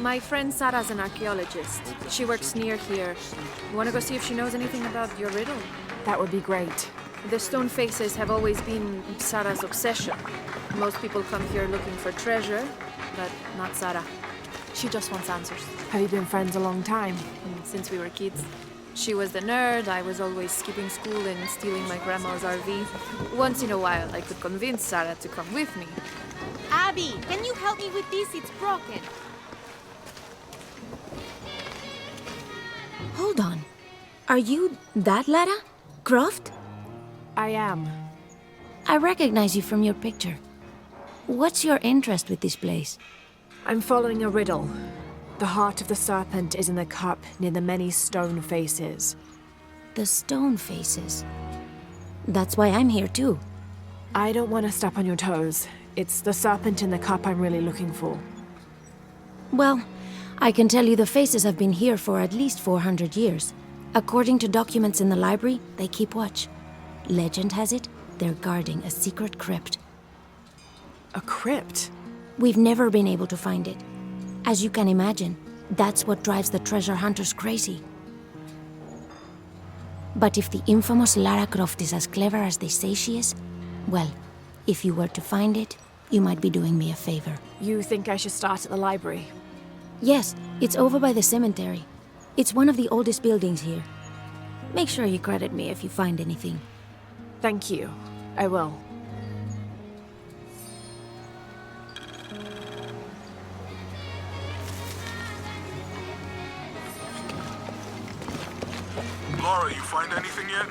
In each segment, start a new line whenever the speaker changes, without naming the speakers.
My friend Sarah's an archaeologist. She works near here. You want to go see if she knows anything about your riddle?
That would be great.
The stone faces have always been Sarah's obsession. Most people come here looking for treasure, but not Sarah. She just wants answers.
Have you been friends a long time?
Since we were kids. She was the nerd, I was always skipping school and stealing my grandma's RV. Once in a while, I could convince Sarah to come with me.
Abby, can you help me with this? It's broken.
Hold on. Are you that Lara? Croft?
I am.
I recognize you from your picture. What's your interest with this place?
I'm following a riddle. The heart of the serpent is in the cup near the many stone faces.
The stone faces. That's why I'm here too.
I don't want to step on your toes. It's the serpent in the cup I'm really looking for.
Well, I can tell you the faces have been here for at least 400 years. According to documents in the library, they keep watch. Legend has it, they're guarding a secret crypt.
A crypt?
We've never been able to find it. As you can imagine, that's what drives the treasure hunters crazy. But if the infamous Lara Croft is as clever as they say she is, well, if you were to find it, you might be doing me a favor.
You think I should start at the library?
Yes, it's over by the cemetery. It's one of the oldest buildings here. Make sure you credit me if you find anything.
Thank you. I will.
Laura, you find anything yet?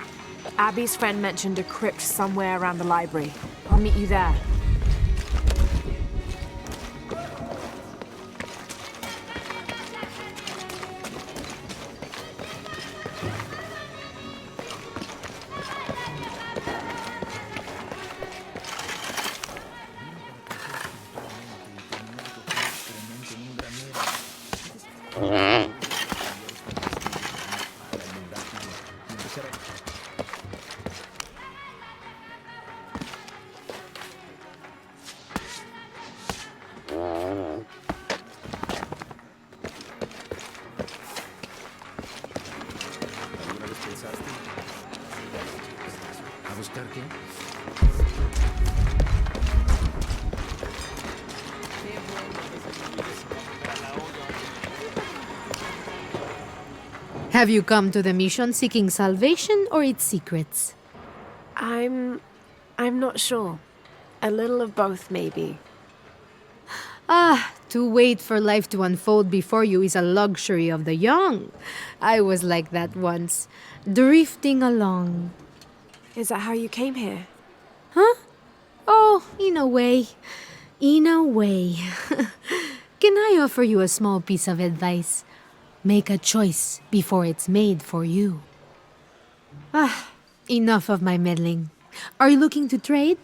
Abby's friend mentioned a crypt somewhere around the library. I'll meet you there.
Have you come to the mission seeking salvation or its secrets?
I'm not sure. A little of both, maybe.
To wait for life to unfold before you is a luxury of the young. I was like that once, drifting along.
Is that how you came here?
Huh? Oh, in a way. In a way. Can I offer you a small piece of advice? Make a choice before it's made for you. Enough of my meddling. Are you looking to trade?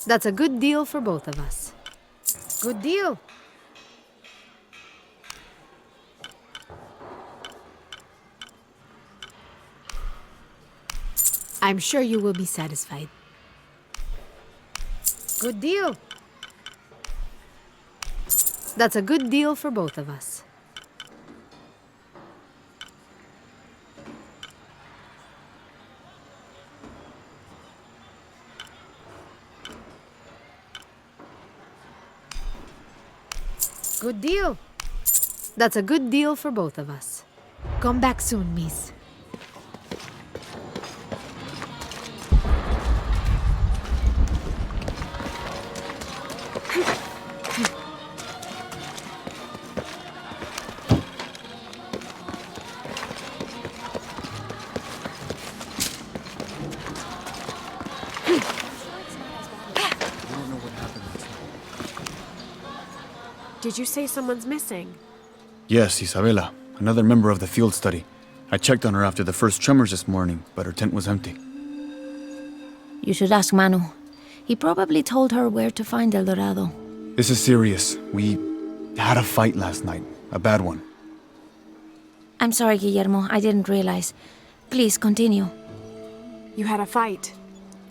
That's a good deal for both of us. Good deal. I'm sure you will be satisfied. Good deal. That's a good deal for both of us. Good deal. That's a good deal for both of us. Come back soon, miss.
Did you say someone's missing?
Yes, Isabela, another member of the field study. I checked on her after the first tremors this morning, but her tent was empty.
You should ask Manu. He probably told her where to find El Dorado.
This is serious. We Had a fight last night. A bad one.
I'm sorry, Guillermo. I didn't realize. Please, continue.
You had a fight.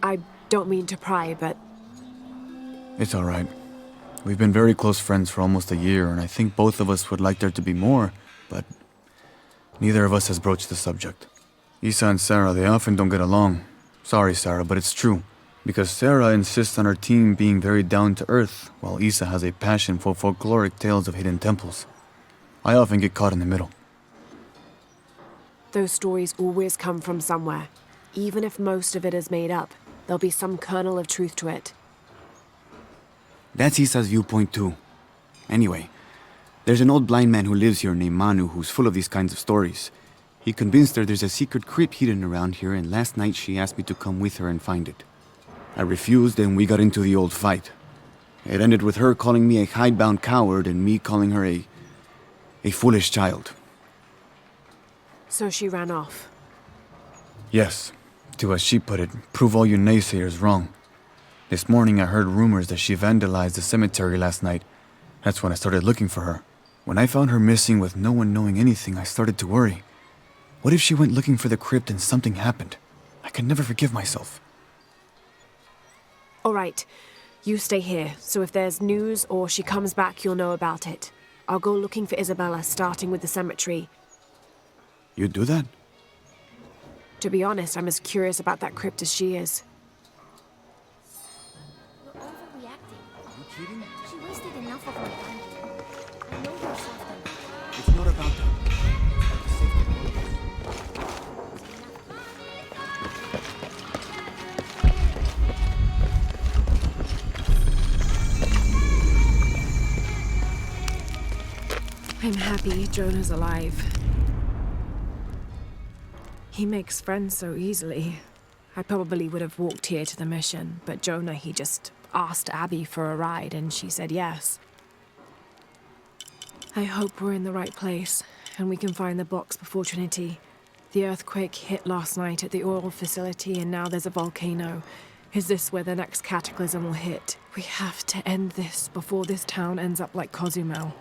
I don't mean to pry, but
It's alright. We've been very close friends for almost a year, and I think both of us would like there to be more, but neither of us has broached the subject. Isa and Sarah, they often don't get along. Sorry, Sarah, but it's true. Because Sarah insists on her team being very down to earth, while Isa has a passion for folkloric tales of hidden temples. I often get caught in the middle.
those stories always come from somewhere. Even if most of it is made up, there'll be some kernel of truth to it.
That's Isa's viewpoint too. Anyway, there's an old blind man who lives here named Manu who's full of these kinds of stories. He convinced her there's a secret crypt hidden around here, and last night she asked me to come with her and find it. I refused, and we got into the old fight. It ended with her calling me a hidebound coward and me calling her a foolish child.
So she ran off.
Yes, to, as she put it, prove all you naysayers wrong. This morning I heard rumors that she vandalized the cemetery last night. That's when I started looking for her. When I found her missing with no one knowing anything, I started to worry. What if she went looking for the crypt and something happened? I can never forgive myself.
All right, you stay here, so if there's news or she comes back, you'll know about it. I'll go looking for Isabella, starting with the cemetery.
You do that?
To be honest, I'm as curious about that crypt as she is.
You're overreacting. Are you kidding? She wasted enough of my time. I know you're soft.
It's not about that.
I'm happy Jonah's alive. He makes friends so easily. I probably would have walked here to the mission, but Jonah, he just asked Abby for a ride and she said yes. I hope we're in the right place and we can find the box before Trinity. The earthquake hit last night at the oil facility and now there's a volcano. Is this where the next cataclysm will hit? We have to end this before this town ends up like Cozumel.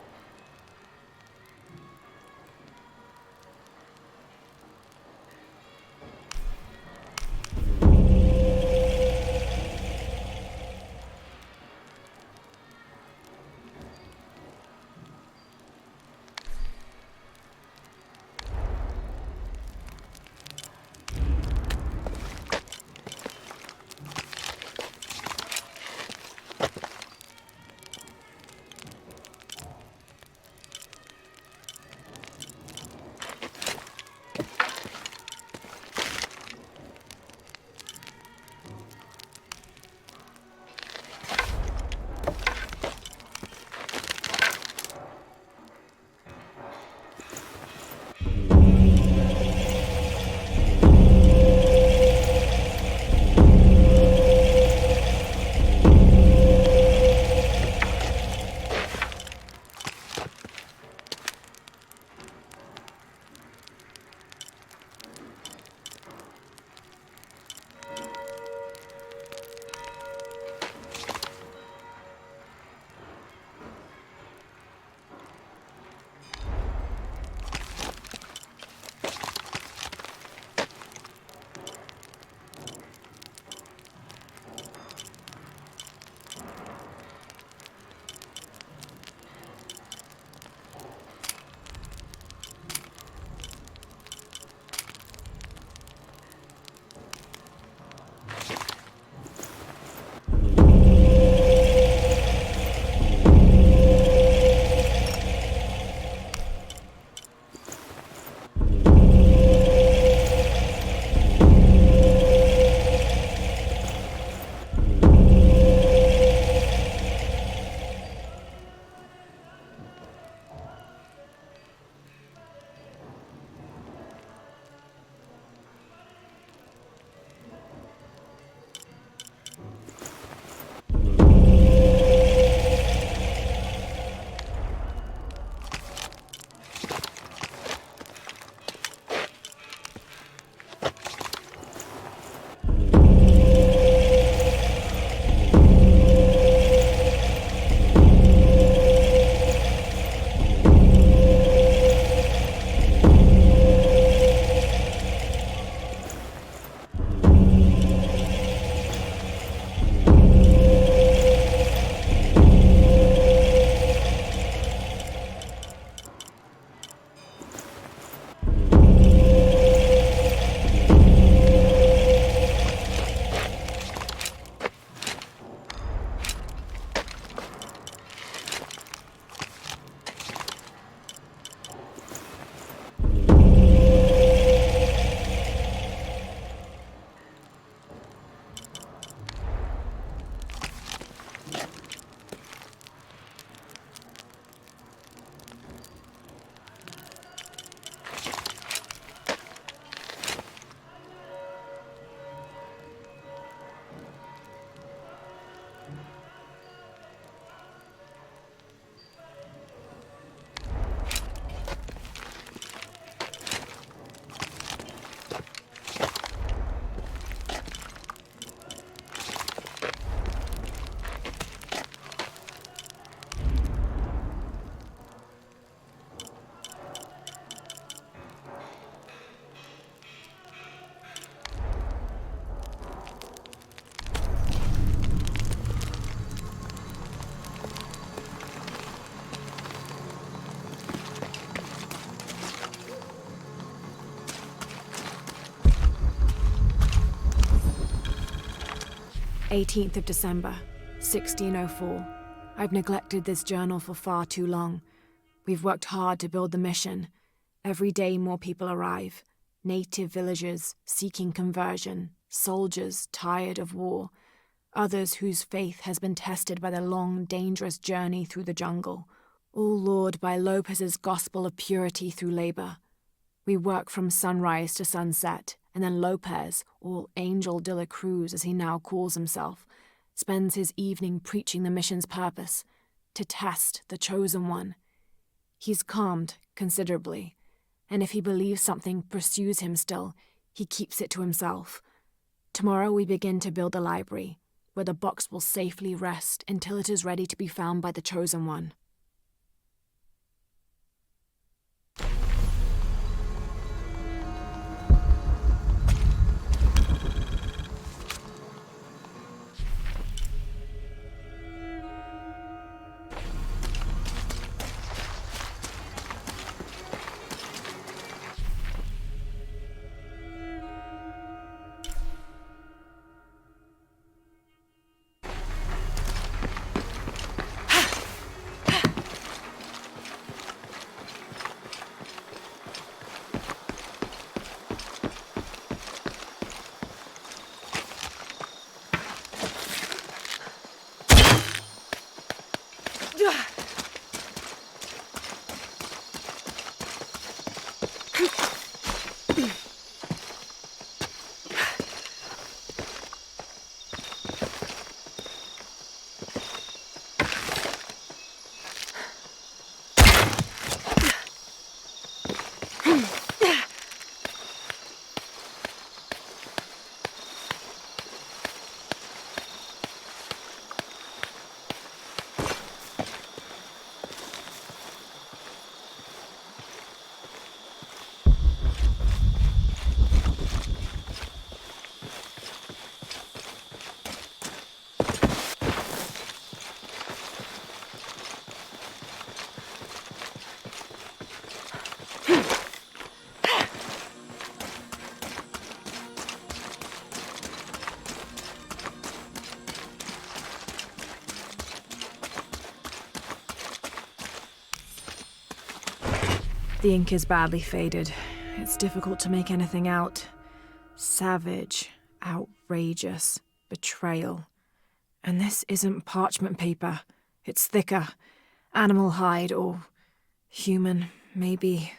18th of December, 1604. I've neglected this journal for far too long. We've worked hard to build the mission. Every day more people arrive. Native villagers seeking conversion, soldiers tired of war, others whose faith has been tested by the long, dangerous journey through the jungle, all lured by Lopez's gospel of purity through labor. We work from sunrise to sunset, and then Lopez, or Angel de la Cruz as he now calls himself, spends his evening preaching the mission's purpose, to test the chosen one. He's calmed considerably, and if he believes something pursues him still, he keeps it to himself. Tomorrow we begin to build the library, where the box will safely rest until it is ready to be found by the chosen one. The ink is badly faded. It's difficult to make anything out. Savage, outrageous, betrayal. And this isn't parchment paper. It's thicker. Animal hide, or human, maybe.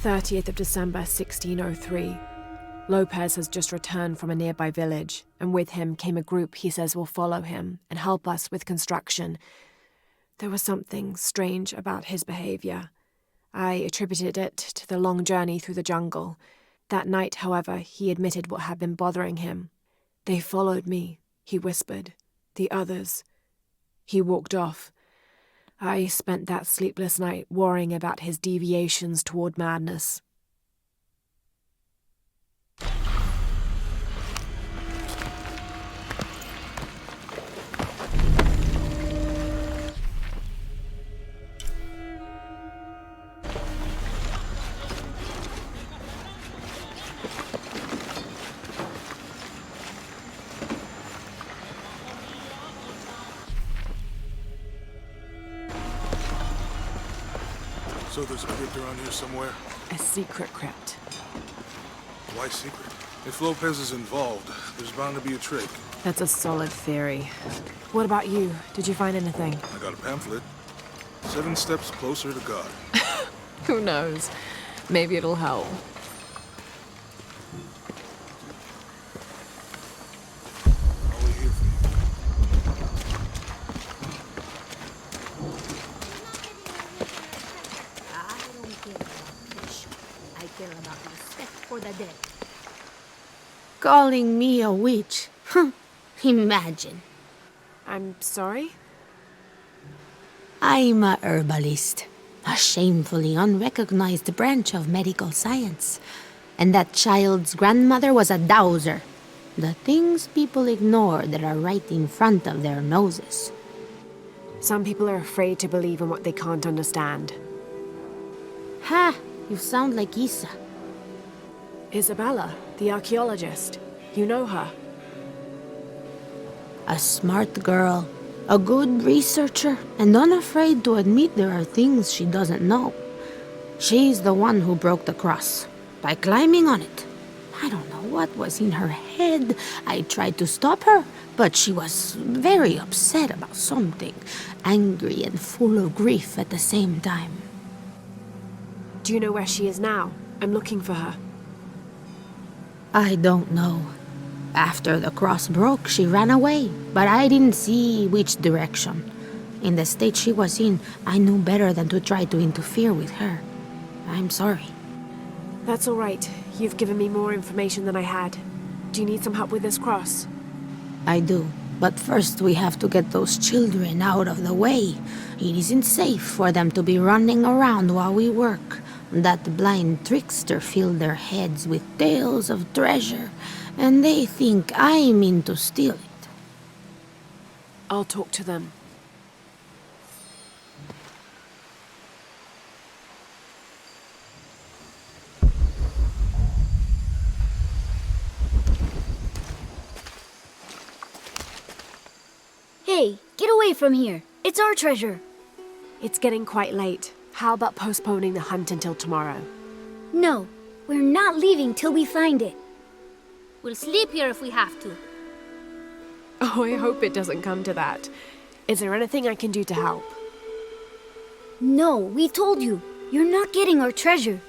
"30th of December, 1603. Lopez has just returned from a nearby village, and with him came a group he says will follow him and help us with construction. There was something strange about his behavior. I attributed it to the long journey through the jungle. That night, however, he admitted what had been bothering him. They followed me, he whispered. The others. He walked off. I spent that sleepless night worrying about his deviations toward madness.
So there's a crypt around here somewhere?
A secret crypt.
Why secret? If Lopez is involved, there's bound to be a trick.
That's a solid theory. What about you? Did you find anything?
I got a pamphlet. 7 steps closer to God.
Who knows? Maybe it'll help.
I'll wait here for you.
I don't care about fish. I care about respect for the dead.
Calling me a witch? Huh. Imagine.
I'm sorry?
I'm a herbalist, a shamefully unrecognized branch of medical science. And that child's grandmother was a dowser. The things people ignore that are right in front of their noses.
Some people are afraid to believe in what they can't understand.
Ha! You sound like Isa.
Isabella, the archaeologist. You know her.
A smart girl, a good researcher, and unafraid to admit there are things she doesn't know. She's the one who broke the cross, by climbing on it. I don't know what was in her head. I tried to stop her, but she was very upset about something, angry and full of grief at the same time.
Do you know where she is now? I'm looking for her.
I don't know. After the cross broke, she ran away, but I didn't see which direction. In the state she was in, I knew better than to try to interfere with her. I'm sorry.
That's all right. You've given me more information than I had. Do you need some help with this cross?
I do. But first we have to get those children out of the way. It isn't safe for them to be running around while we work. That blind trickster filled their heads with tales of treasure, and they think I mean to steal it.
I'll talk to them.
Hey, get away from here. It's our treasure.
It's getting quite late. How about postponing the hunt until tomorrow?
No, we're not leaving till we find it. We'll sleep here if we have to.
Oh, I hope it doesn't come to that. Is there anything I can do to help?
No, we told you. You're not getting our treasure.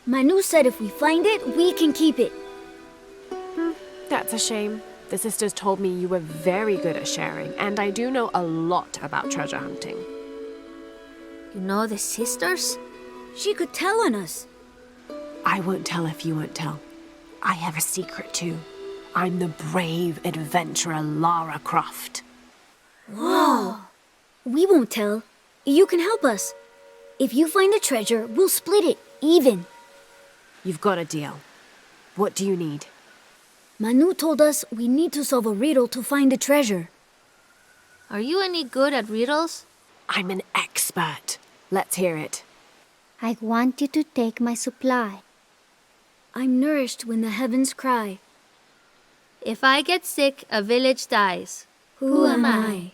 Manu said if we find it, we can keep it.
That's a shame. The sisters told me you were very good at sharing, and I do know a lot about treasure hunting.
You know the sisters? She could tell on us.
I won't tell if you won't tell. I have a secret too. I'm the brave adventurer Lara Croft.
Whoa! We won't tell. You can help us. If you find the treasure, we'll split it, even.
You've got a deal. What do you need?
Manu told us we need to solve a riddle to find the treasure.
Are you any good at riddles?
I'm an expert. Let's hear it.
I want you to take my supply.
I'm nourished when the heavens cry.
If I get sick, a village dies.
Who am I?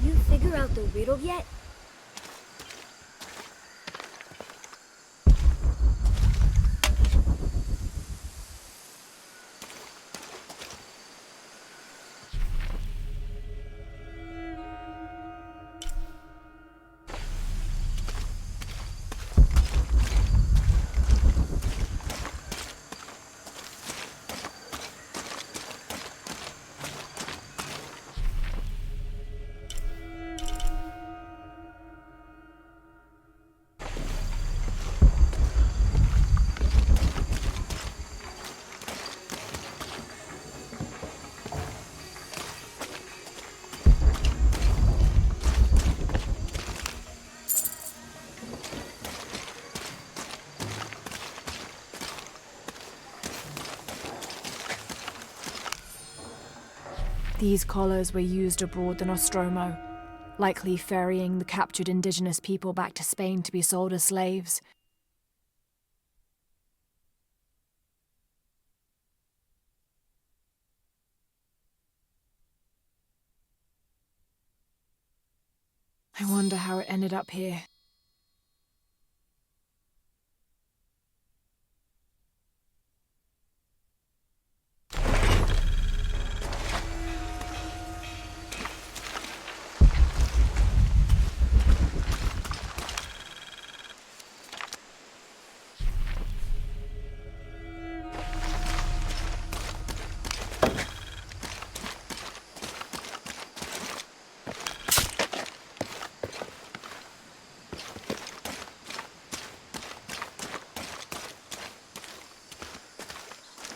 You figure out the riddle yet?
These collars were used abroad in Nostromo, likely ferrying the captured indigenous people back to Spain to be sold as slaves. I wonder how it ended up here.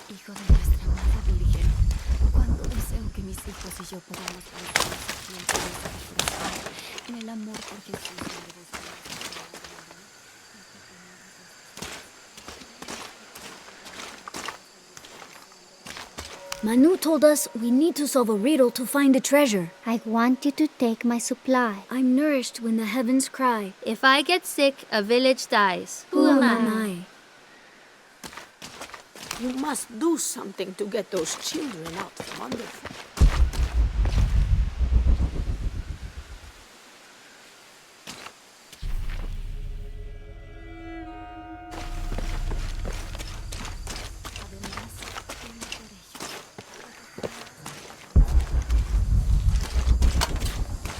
Hijo de nuestra Madre Virgen, cuánto deseo que mis hijos y yo podamos vivir siempre en el amor por Jesús.
Manu told us we need to solve a riddle to find the treasure.
I want you to take my supply.
I'm nourished when the heavens cry.
If I get sick, a village dies.
Who am I?
You must do something to get those children out from under them.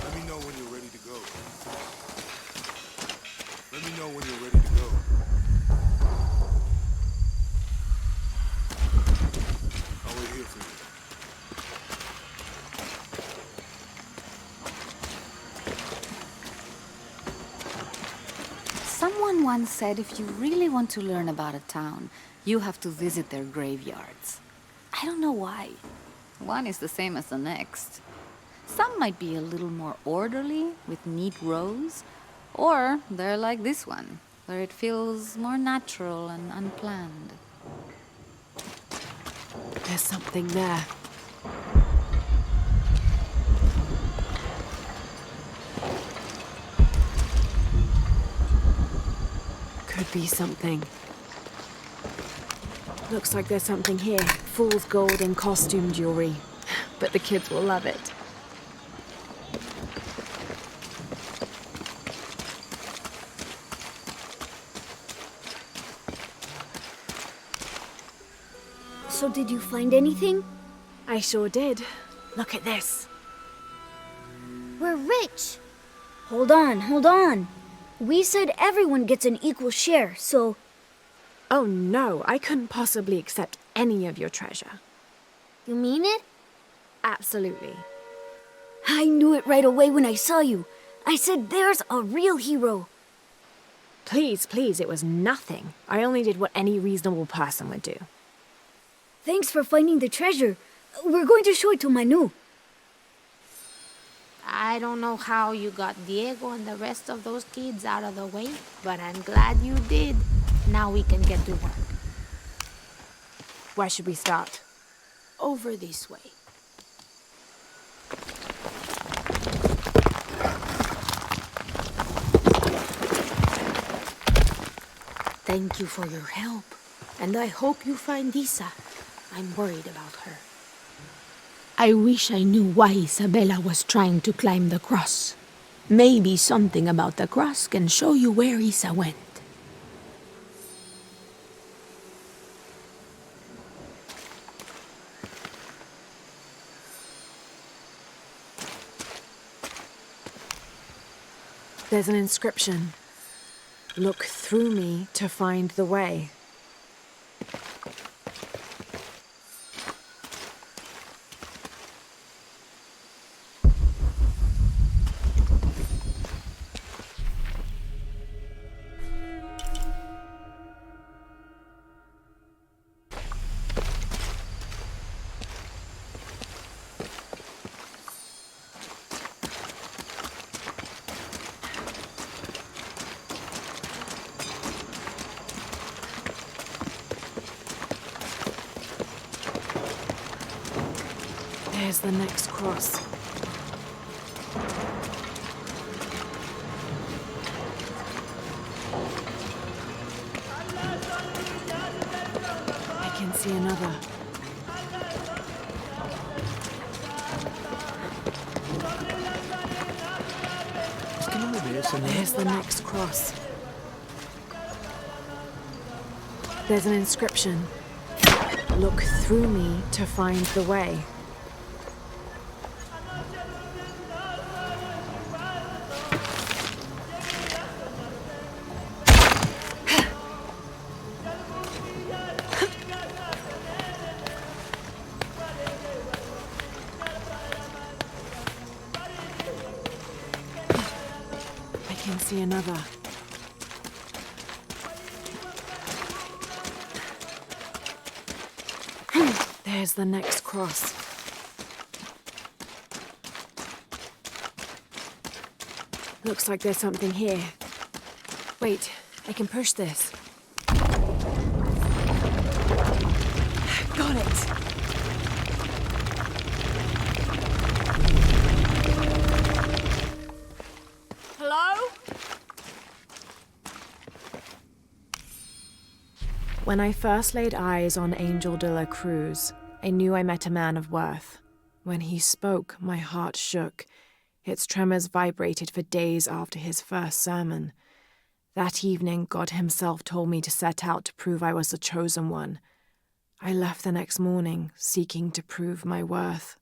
Let me know when you're ready to go. Let me know when you're ready to go. I'll wait here for you.
Someone once said if you really want to learn about a town, you have to visit their graveyards. I don't know why. One is the same as the next. Some might be a little more orderly, with neat rows, or they're like this one, where it feels more natural and unplanned.
There's something there. Could be something. Looks like there's something here. Fool's gold and costume jewelry. But the kids will love it.
So did you find anything?
I sure did. Look at this.
We're rich. Hold on, hold on. We said everyone gets an equal share, so...
Oh no, I couldn't possibly accept any of your treasure.
You mean it?
Absolutely.
I knew it right away when I saw you. I said, there's a real hero.
Please, please, it was nothing. I only did what any reasonable person would do.
Thanks for finding the treasure. We're going to show it to Manu.
I don't know how you got Diego and the rest of those kids out of the way, but I'm glad you did. Now we can get to work.
Where should we start?
Over this way. Thank you for your help, and I hope you find Isa. I'm worried about her. I wish I knew why Isabella was trying to climb the cross. Maybe something about the cross can show you where Isa went.
There's an inscription. Look through me to find the way. There's the next cross. I can see another. There's the next cross. There's an inscription. Look through me to find the way. I can see another. There's the next cross. Looks like there's something here. Wait, I can push this. Got it! Hello? When I first laid eyes on Angel de la Cruz, I knew I met a man of worth. When he spoke, my heart shook. Its tremors vibrated for days after his first sermon. That evening, God himself told me to set out to prove I was the chosen one. I left the next morning, seeking to prove my worth.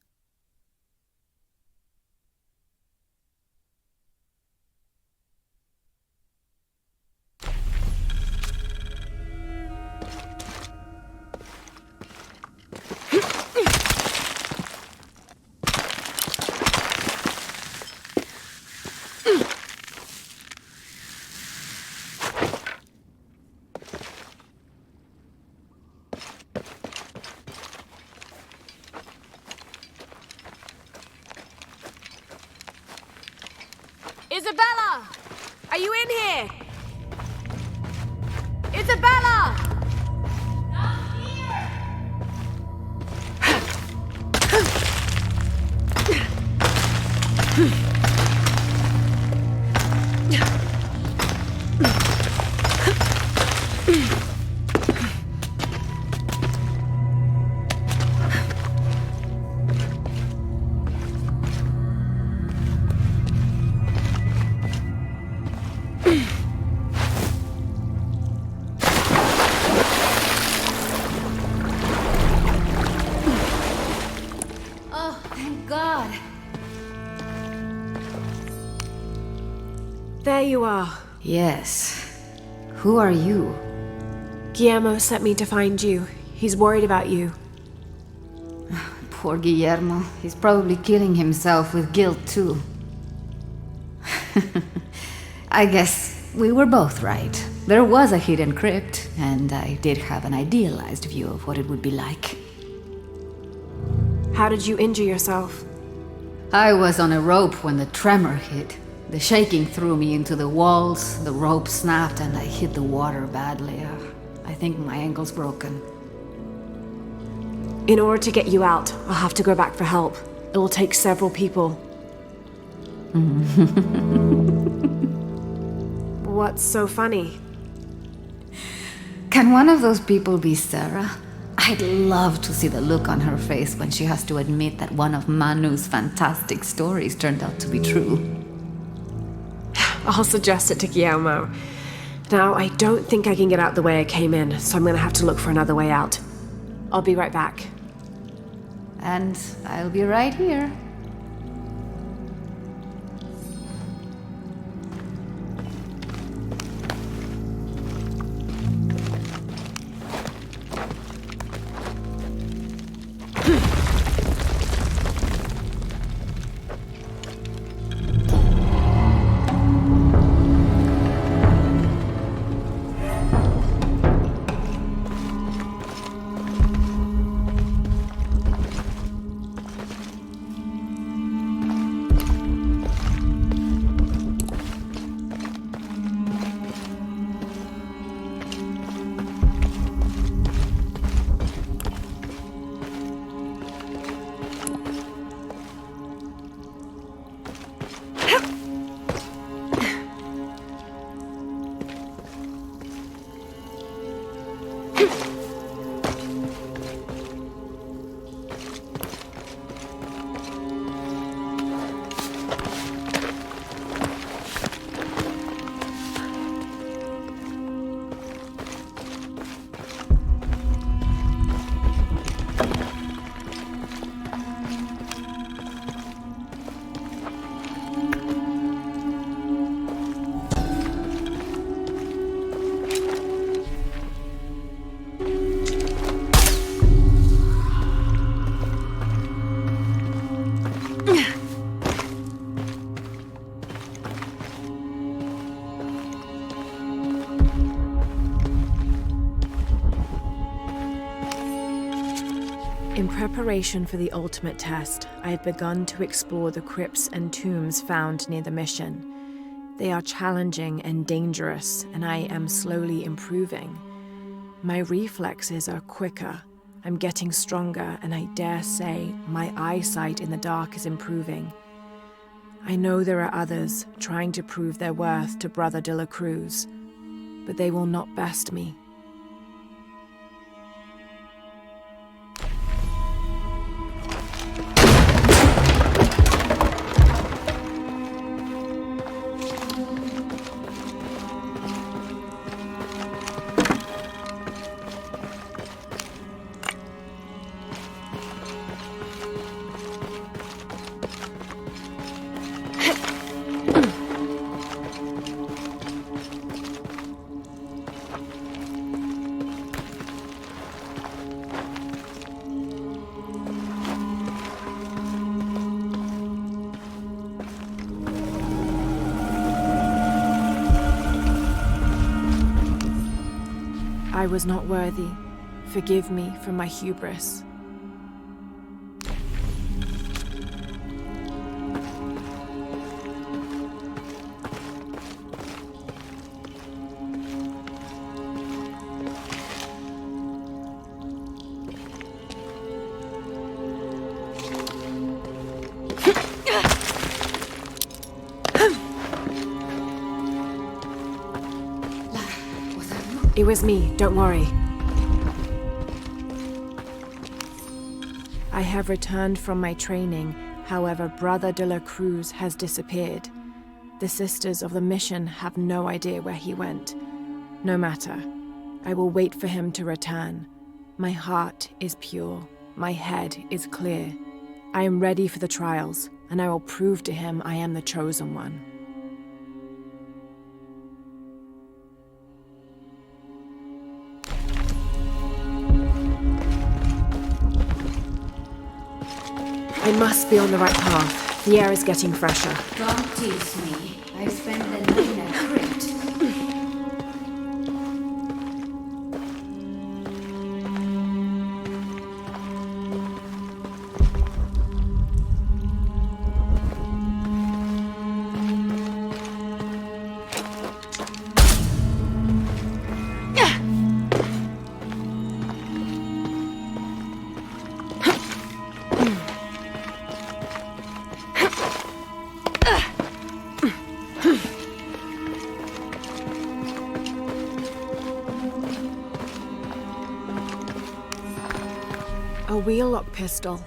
Isabella! Are you in here? Isabella! Not here!
God.
There you are.
Yes. Who are you?
Guillermo sent me to find you. He's worried about you.
Poor Guillermo. He's probably killing himself with guilt, too. I guess we were both right. There was a hidden crypt, and I did have an idealized view of what it would be like.
How did you injure yourself?
I was on a rope when the tremor hit. The shaking threw me into the walls, the rope snapped, and I hit the water badly. I think my ankle's broken.
In order to get you out, I'll have to go back for help. It will take several people. What's so funny?
Can one of those people be Sarah? I'd love to see the look on her face when she has to admit that one of Manu's fantastic stories turned out to be true.
I'll suggest it to Guillermo. Now, I don't think I can get out the way I came in, so I'm gonna have to look for another way out. I'll be right back.
And I'll be right here.
In preparation for the ultimate test, I have begun to explore the crypts and tombs found near the mission. They are challenging and dangerous, and I am slowly improving. My reflexes are quicker, I'm getting stronger, and I dare say my eyesight in the dark is improving. I know there are others trying to prove their worth to Brother de la Cruz, but they will not best me. I was not worthy. Forgive me for my hubris. It was me, don't worry. I have returned from my training, however, Brother de la Cruz has disappeared. The sisters of the mission have no idea where he went. No matter. I will wait for him to return. My heart is pure. My head is clear. I am ready for the trials, and I will prove to him I am the chosen one. I must be on the right path. The air is getting fresher.
Don't tease me. I spent the night in a crypt.
A wheel-lock pistol.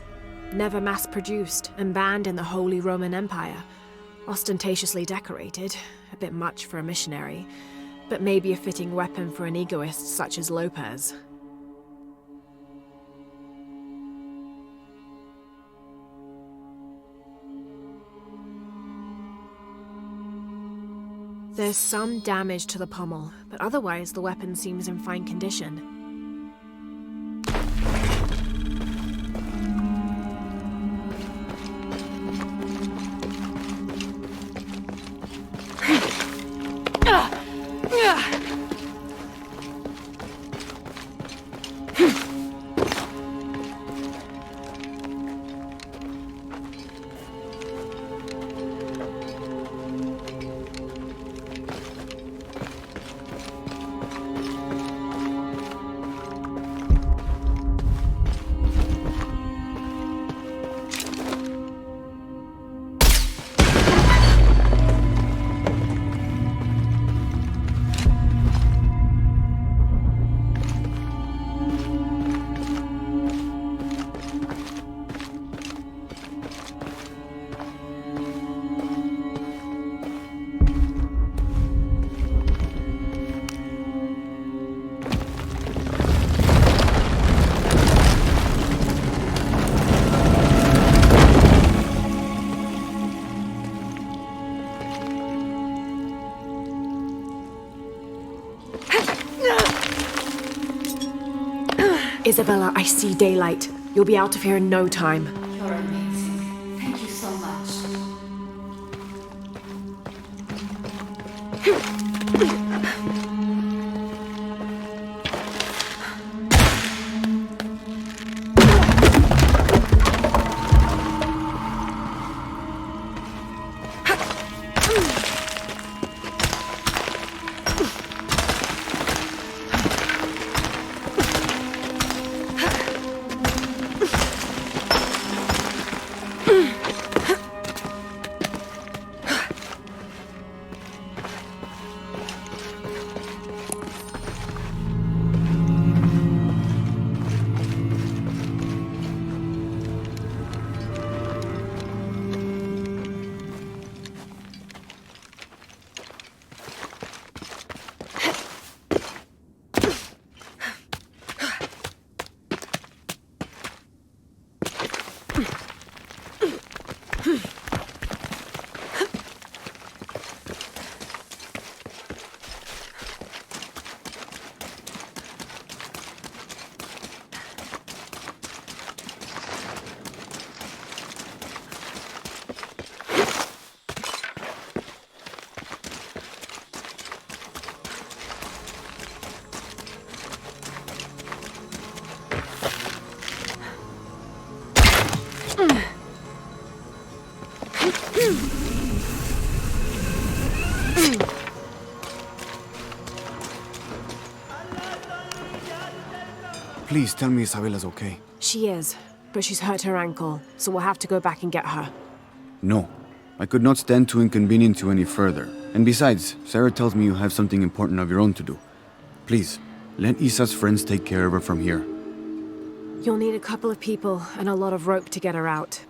Never mass-produced and banned in the Holy Roman Empire. Ostentatiously decorated. A bit much for a missionary. But maybe a fitting weapon for an egoist such as Lopez. There's some damage to the pommel, but otherwise the weapon seems in fine condition. Isabella, I see daylight. You'll be out of here in no time.
You're amazing. Thank you so much.
Please tell me Isabella's okay.
She is, but she's hurt her ankle, so we'll have to go back and get her.
No. I could not stand to inconvenience you any further. And besides, Sarah tells me you have something important of your own to do. Please, let Isa's friends take care of her from here.
You'll need a couple of people and a lot of rope to get her out.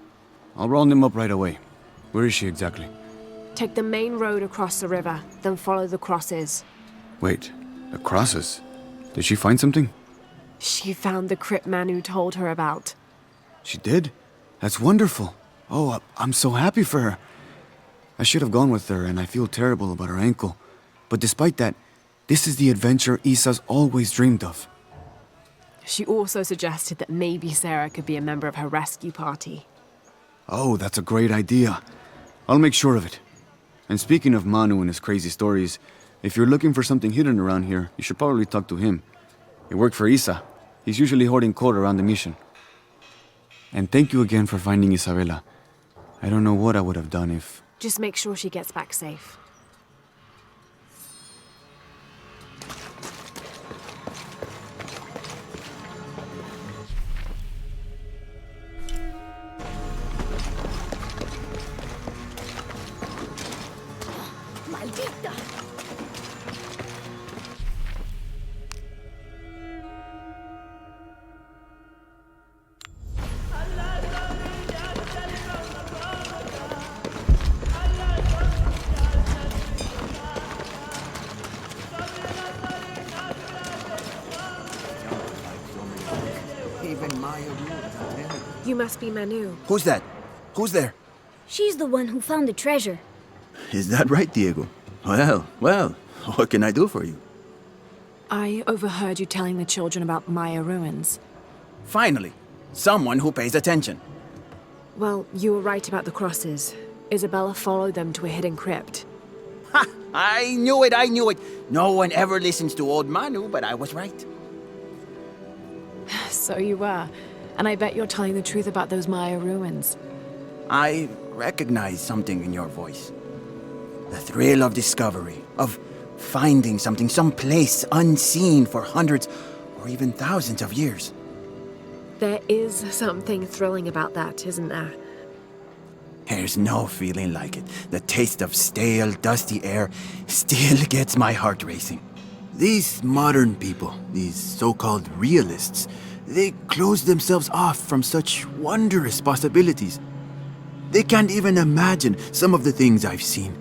I'll round them up right away. Where is she exactly?
Take the main road across the river, then follow the crosses.
Wait, the crosses? Did she find something?
She found the crypt Manu told her about.
She did? That's wonderful. Oh, I'm so happy for her. I should have gone with her, and I feel terrible about her ankle. But despite that, this is the adventure Isa's always dreamed of.
She also suggested that maybe Sarah could be a member of her rescue party.
Oh, that's a great idea. I'll make sure of it. And speaking of Manu and his crazy stories, if you're looking for something hidden around here, you should probably talk to him. He worked for Isa. He's usually hoarding coal around the mission. And thank you again for finding Isabella. I don't know what I would have done if...
Just make sure she gets back safe.
Maldita!
You must be Manu.
Who's that? Who's there?
She's the one who found the treasure.
Is that right, Diego? Well, what can I do for you?
I overheard you telling the children about Maya ruins.
Finally, someone who pays attention.
Well, you were right about the crosses. Isabella followed them to a hidden crypt.
Ha! I knew it! No one ever listens to old Manu, but I was right.
So you were. And I bet you're telling the truth about those Maya ruins.
I recognize something in your voice. The thrill of discovery, of finding something someplace unseen for hundreds or even thousands of years.
There is something thrilling about that, isn't there?
There's no feeling like it. The taste of stale, dusty air still gets my heart racing. These modern people, these so-called realists, they close themselves off from such wondrous possibilities. They can't even imagine some of the things I've seen.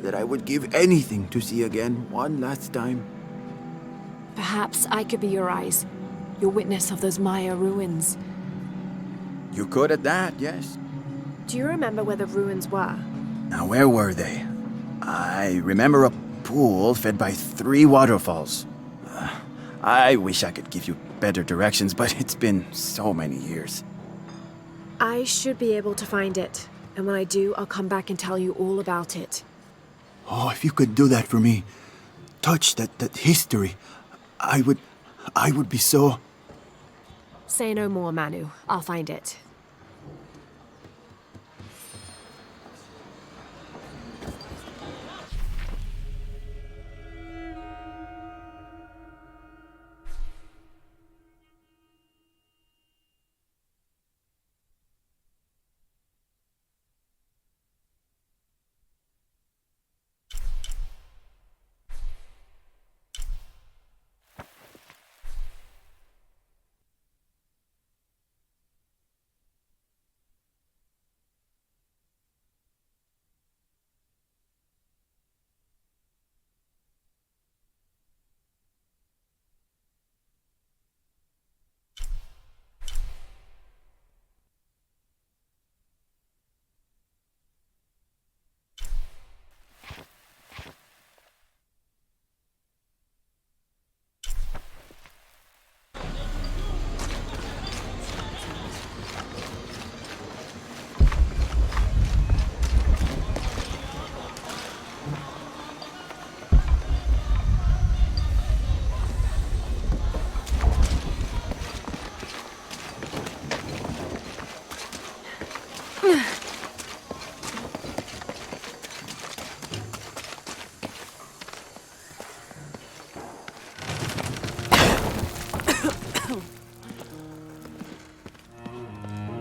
That I would give anything to see again one last time.
Perhaps I could be your eyes, your witness of those Maya ruins.
You could at that, yes.
Do you remember where the ruins were?
Now, where were they? I remember a pool fed by 3 waterfalls. I wish I could give you better directions, but it's been so many years.
I should be able to find it. And when I do, I'll come back and tell you all about it.
Oh, if you could do that for me. Touch that history. I would be so...
Say no more, Manu. I'll find it.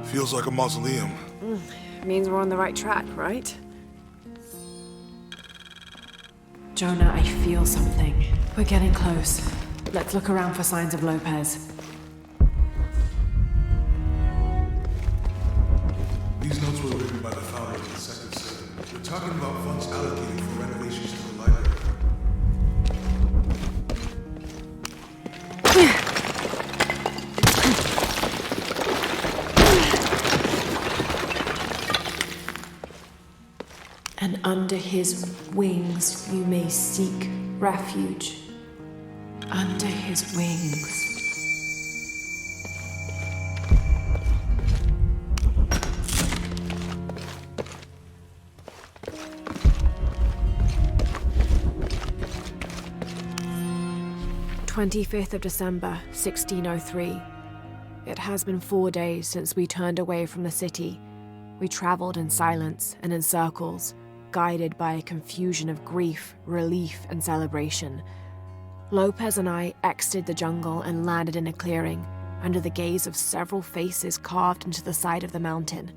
Feels like a mausoleum.
Means we're on the right track, right? Jonah, I feel something. We're getting close. Let's look around for signs of Lopez.
These notes were written by the founder of the Second City. They're talking about funds allocated for renovations to the library.
And under his wings you may seek refuge. Under his wings. 25th of December, 1603. It has been 4 days since we turned away from the city. We travelled in silence and in circles, guided by a confusion of grief, relief, and celebration. Lopez and I exited the jungle and landed in a clearing, under the gaze of several faces carved into the side of the mountain.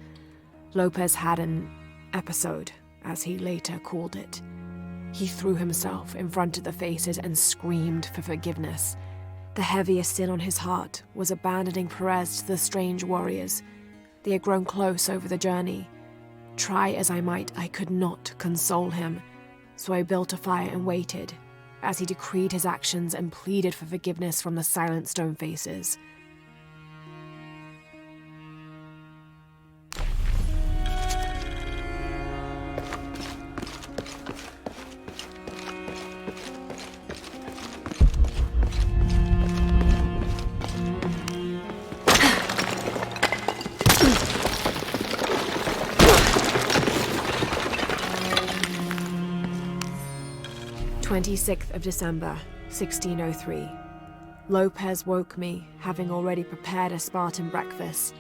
Lopez had an episode, as he later called it. He threw himself in front of the faces and screamed for forgiveness. The heaviest sin on his heart was abandoning Perez to the strange warriors. They had grown close over the journey. Try as I might, I could not console him, so I built a fire and waited, as he decreed his actions and pleaded for forgiveness from the silent stone faces. December 1603. Lopez woke me, having already prepared a Spartan breakfast.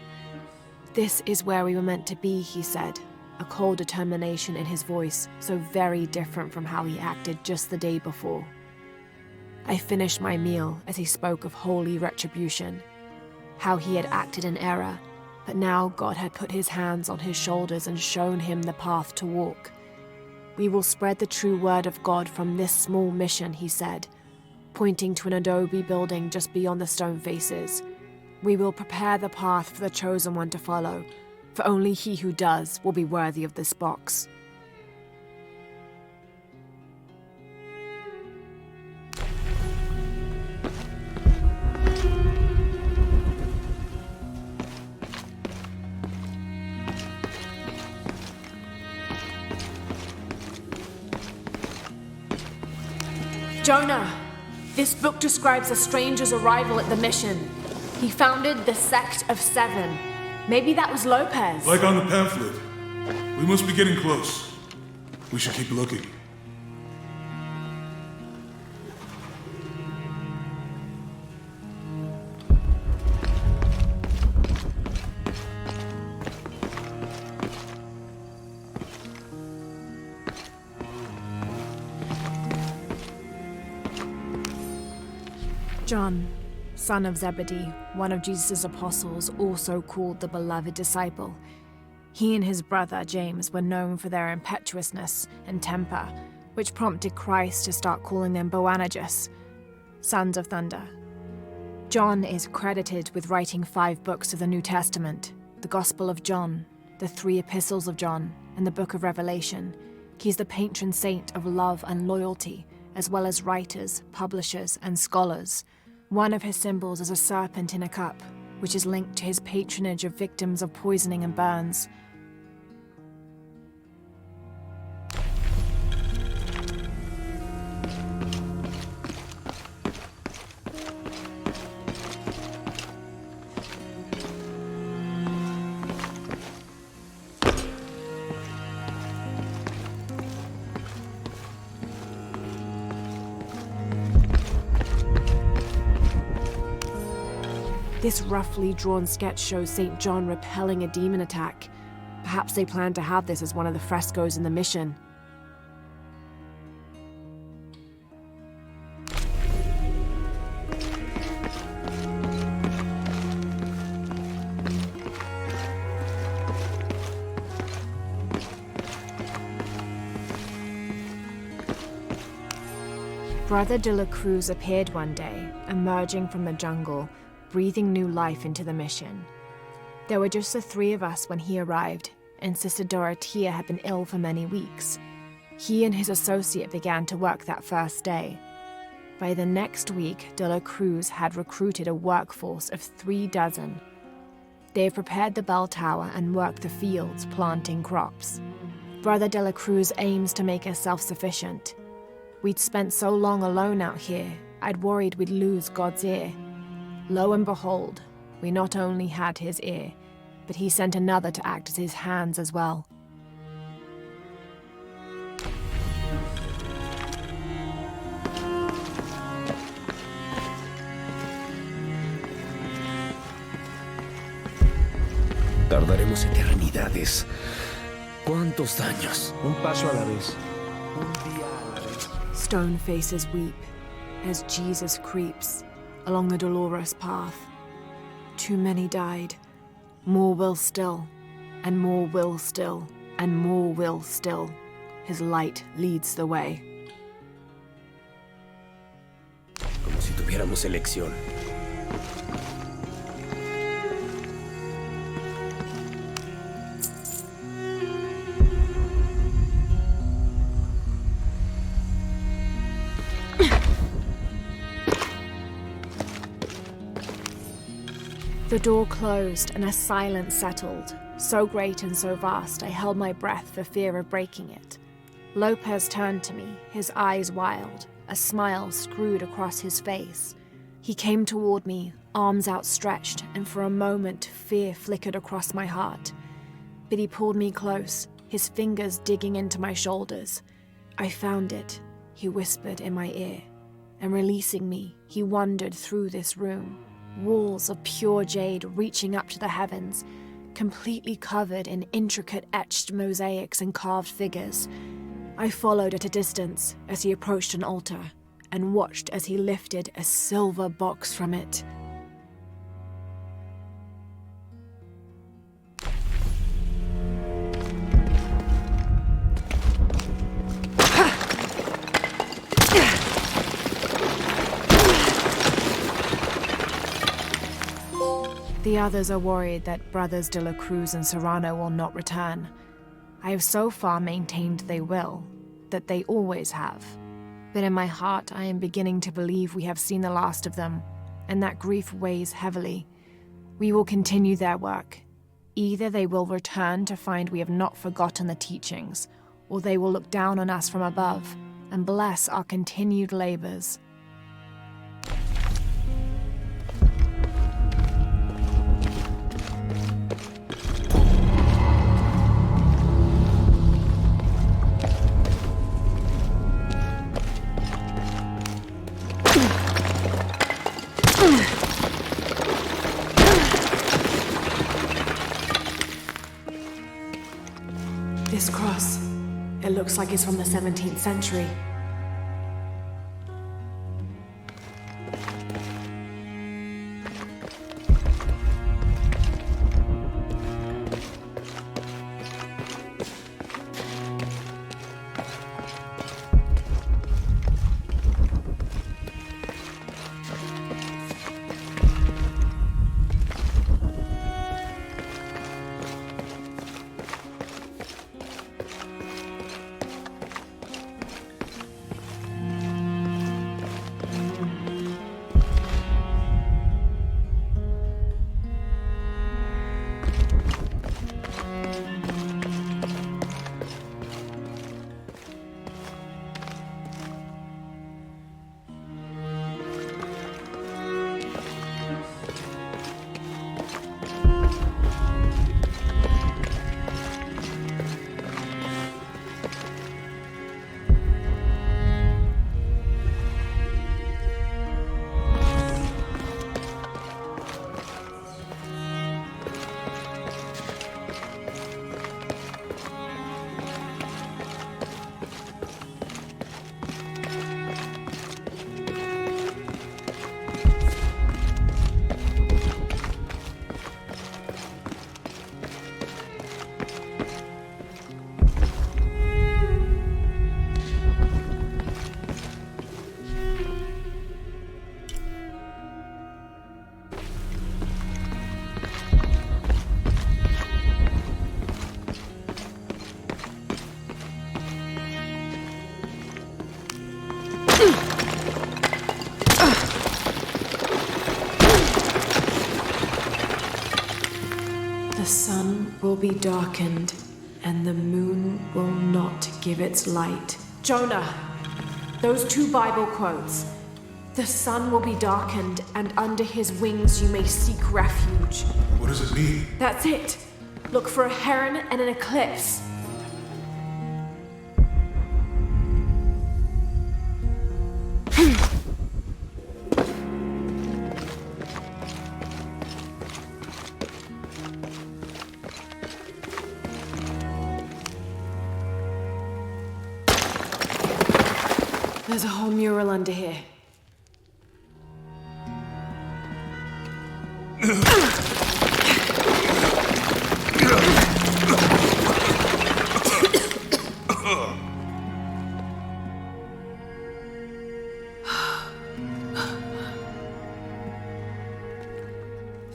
"This is where we were meant to be," he said, a cold determination in his voice, so very different from how he acted just the day before. I finished my meal as he spoke of holy retribution, how he had acted in error, but now God had put his hands on his shoulders and shown him the path to walk. "We will spread the true word of God from this small mission," he said, pointing to an adobe building just beyond the stone faces. "We will prepare the path for the chosen one to follow, for only he who does will be worthy of this box." Jonah! This book describes a stranger's arrival at the mission. He founded the Sect of Seven. Maybe that was Lopez.
Like on the pamphlet. We must be getting close. We should keep looking.
John, son of Zebedee, one of Jesus' apostles, also called the beloved disciple. He and his brother James were known for their impetuousness and temper, which prompted Christ to start calling them Boanerges, sons of thunder. John is credited with writing 5 books of the New Testament, the Gospel of John, the 3 epistles of John, and the Book of Revelation. He's the patron saint of love and loyalty, as well as writers, publishers, and scholars. One of his symbols is a serpent in a cup, which is linked to his patronage of victims of poisoning and burns. This roughly drawn sketch shows St. John repelling a demon attack. Perhaps they plan to have this as one of the frescoes in the mission. Brother de la Cruz appeared one day, emerging from the jungle, breathing new life into the mission. There were just the 3 of us when he arrived, and Sister Dorothea had been ill for many weeks. He and his associate began to work that first day. By the next week, de la Cruz had recruited a workforce of 3 dozen. They have prepared the bell tower and worked the fields, planting crops. Brother de la Cruz aims to make us self-sufficient. We'd spent so long alone out here, I'd worried we'd lose God's ear. Lo and behold, we not only had his ear, but he sent another to act as his hands as well.
Tardaremos eternidades. ¿Cuántos años?
Un paso a la vez. Un día a la vez.
Stone faces weep as Jesus creeps along the dolorous path. Too many died. More will still, and more will still, and more will still. His light leads the way.
Como si tuviéramos elección.
The door closed and a silence settled, so great and so vast I held my breath for fear of breaking it. Lopez turned to me, his eyes wild, a smile screwed across his face. He came toward me, arms outstretched, and for a moment fear flickered across my heart. But he pulled me close, his fingers digging into my shoulders. I found it, he whispered in my ear, and releasing me, he wandered through this room. Walls of pure jade reaching up to the heavens, completely covered in intricate etched mosaics and carved figures. I followed at a distance as he approached an altar, and watched as he lifted a silver box from it. The others are worried that Brothers de la Cruz and Serrano will not return. I have so far maintained they will, that they always have. But in my heart I am beginning to believe we have seen the last of them, and that grief weighs heavily. We will continue their work. Either they will return to find we have not forgotten the teachings, or they will look down on us from above and bless our continued labors. This cross, it looks like it's from the 17th century. The sun will be darkened, and the moon will not give its light. Jonah, those two Bible quotes. The sun will be darkened, and under his wings you may seek refuge.
What does it mean?
That's it. Look for a heron and an eclipse. There's a whole mural under here.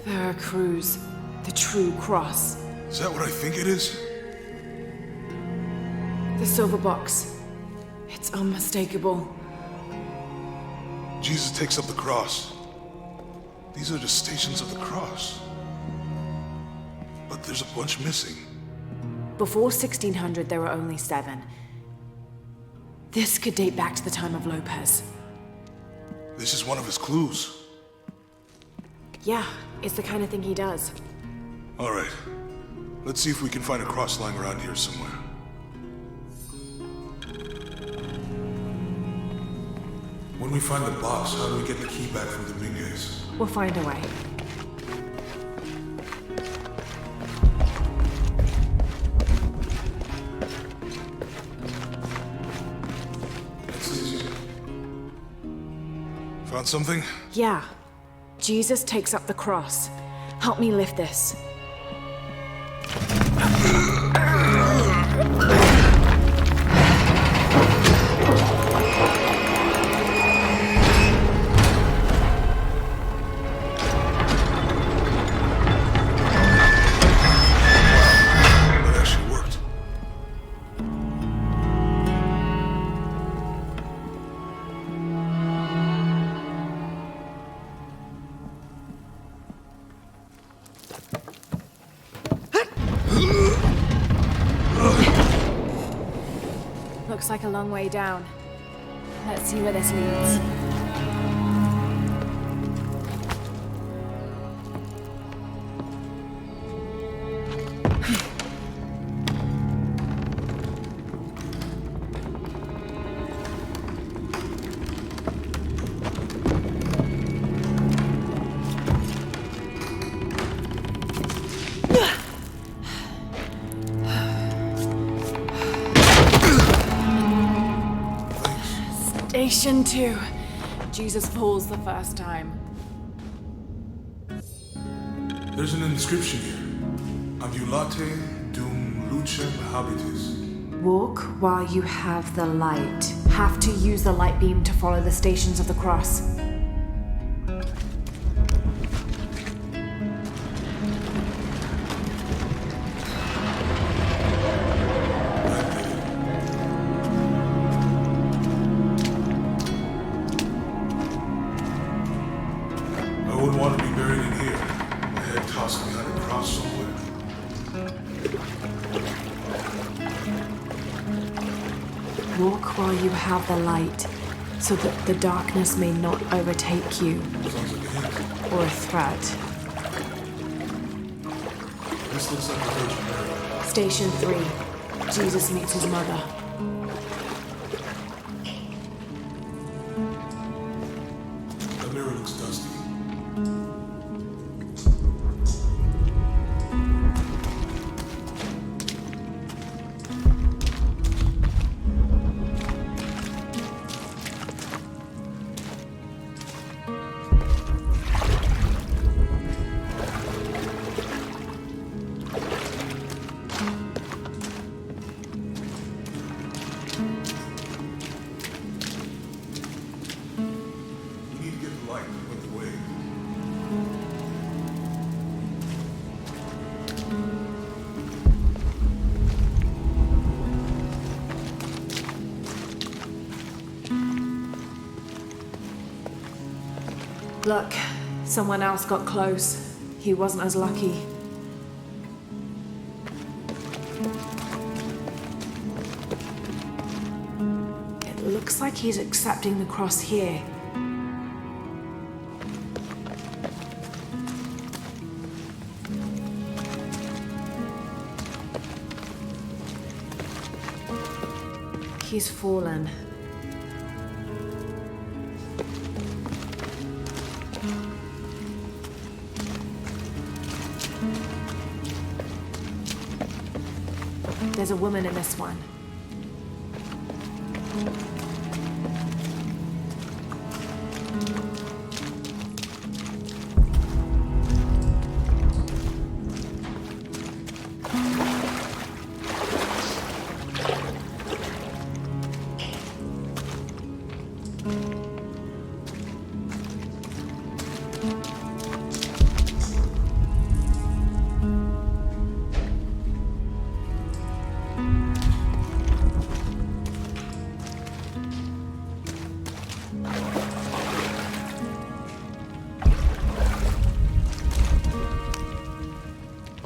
Veracruz, the true cross.
Is that what I think it is?
The silver box. It's unmistakable.
Jesus takes up the cross. These are the stations of the cross. But there's a bunch missing.
Before 1600, there were only 7. This could date back to the time of Lopez.
This is one of his clues.
Yeah, it's the kind of thing he does.
All right. Let's see if we can find a cross lying around here somewhere. When we find the box, how do we get the key back from Dominguez?
We'll find a way.
That's easy. Found something?
Yeah. Jesus takes up the cross. Help me lift this. Looks like a long way down. Let's see where this leads. Station 2. Jesus falls the first time.
There's an inscription here. Ambulate dum lucem habitis.
Walk while you have the light. Have to use the light beam to follow the stations of the cross.
I wouldn't want to be buried in here. My head tossed behind a cross somewhere.
Walk while you have the light, so that the darkness may not overtake you.
Sounds like a hint.
Or a threat.
This looks like the Virgin Mary.
Station 3. Jesus meets his mother.
The mirror looks dusty. We need to get the light to point the way.
Look, someone else got close. He wasn't as lucky. It looks like he's accepting the cross here. He's fallen. There's a woman in this one.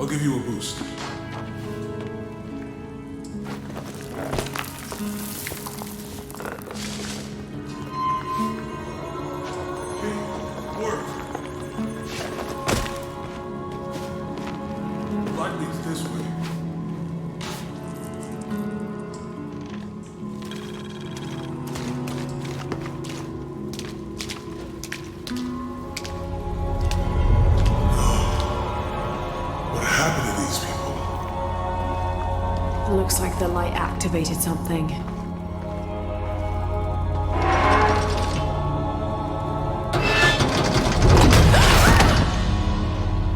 I'll give you a boost.
Looks like the light activated something.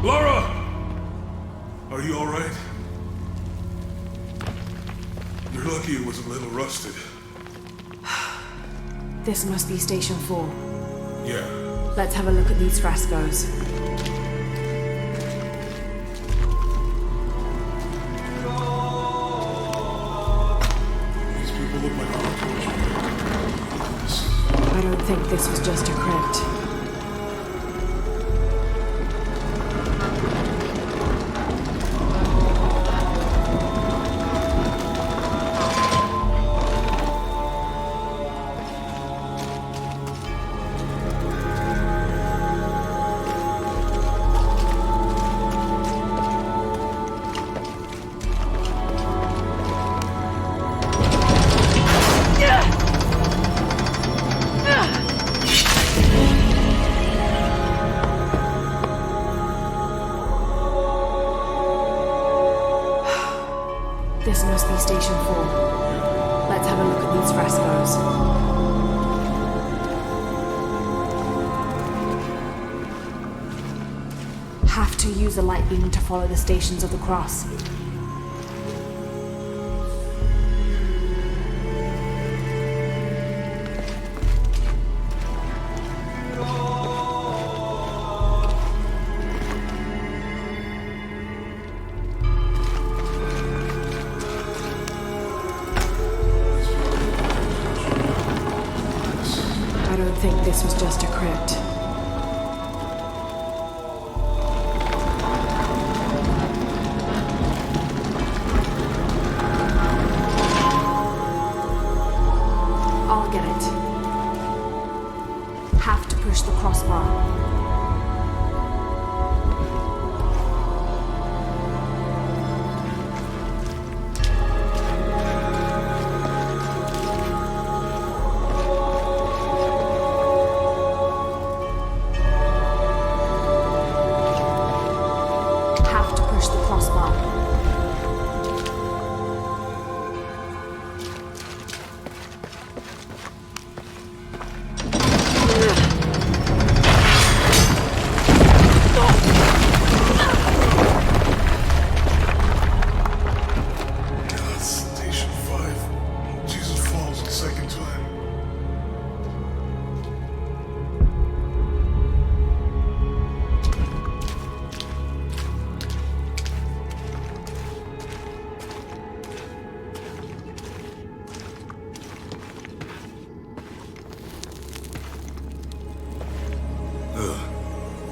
Laura! Are you alright? You're lucky it was a little rusted.
This must be Station 4.
Yeah.
Let's have a look at these frescoes. I don't think this was just a crypt. This must be Station 4. Let's have a look at these frescoes. Have to use a light beam to follow the stations of the cross. I don't think this was just a crypt. I'll get it. Have to push the crossbar.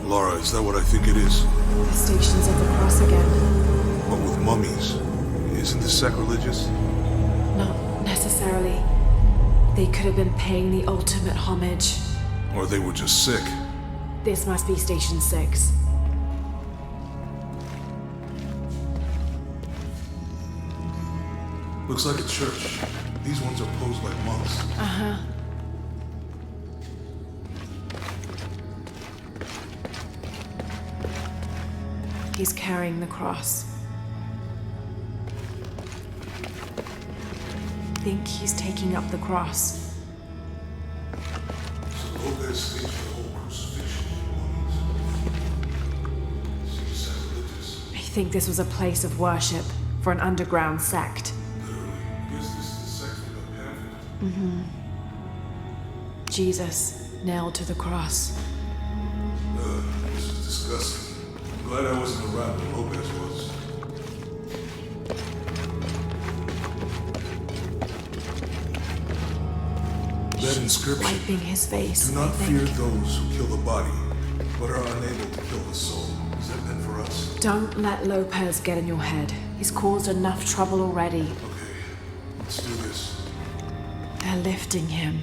Laura, is that what I think it is?
The stations of the cross again.
But with mummies. Isn't this sacrilegious?
Not necessarily. They could have been paying the ultimate homage.
Or they were just sick.
This must be Station 6.
Looks like a church. These ones are posed like monks.
Uh-huh. He's carrying the cross. Think he's taking up the cross.
So Lopez staged the whole crucifixion of mummies. Seems sacrilegious.
I think this was a place of worship for an underground sect.
Literally. I guess this is the sect for the pamphlet.
Mm-hmm. Jesus nailed to the cross.
This is disgusting. I'm glad I wasn't around when Lopez was. That inscription.
Wiping his face.
Do not fear those who kill the body, but are unable to kill the soul. Is that meant for us?
Don't let Lopez get in your head. He's caused enough trouble already.
Okay, let's do this.
They're lifting him.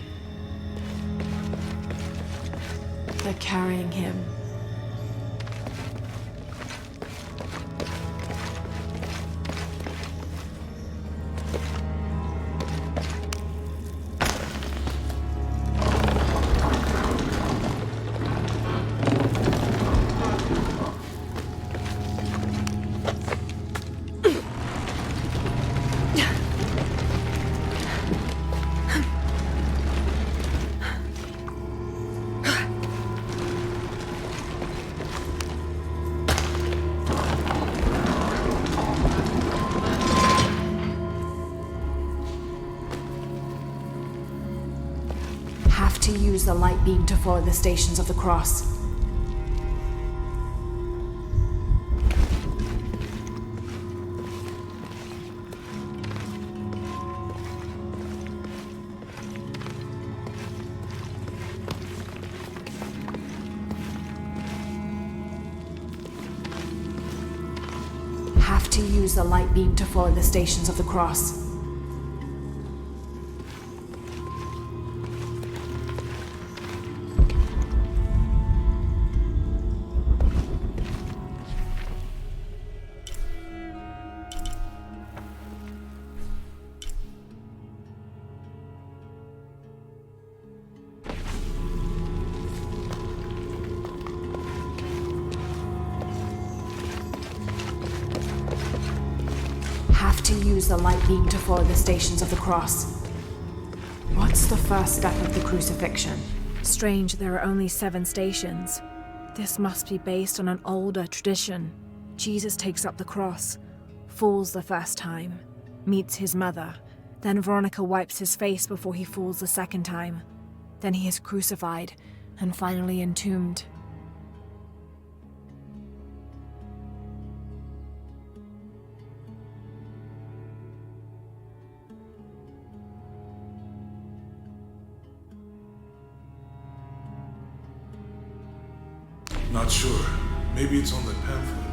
They're carrying him. Have to use the light beam to follow the Stations of the Cross. Have to use the light beam to follow the Stations of the Cross. Have to use the light beam to follow the Stations of the Cross. What's the first step of the crucifixion? Strange, there are only 7 stations. This must be based on an older tradition. Jesus takes up the cross, falls the first time, meets his mother. Then Veronica wipes his face before he falls the second time. Then he is crucified and finally entombed.
Not sure. Maybe it's on the pamphlet.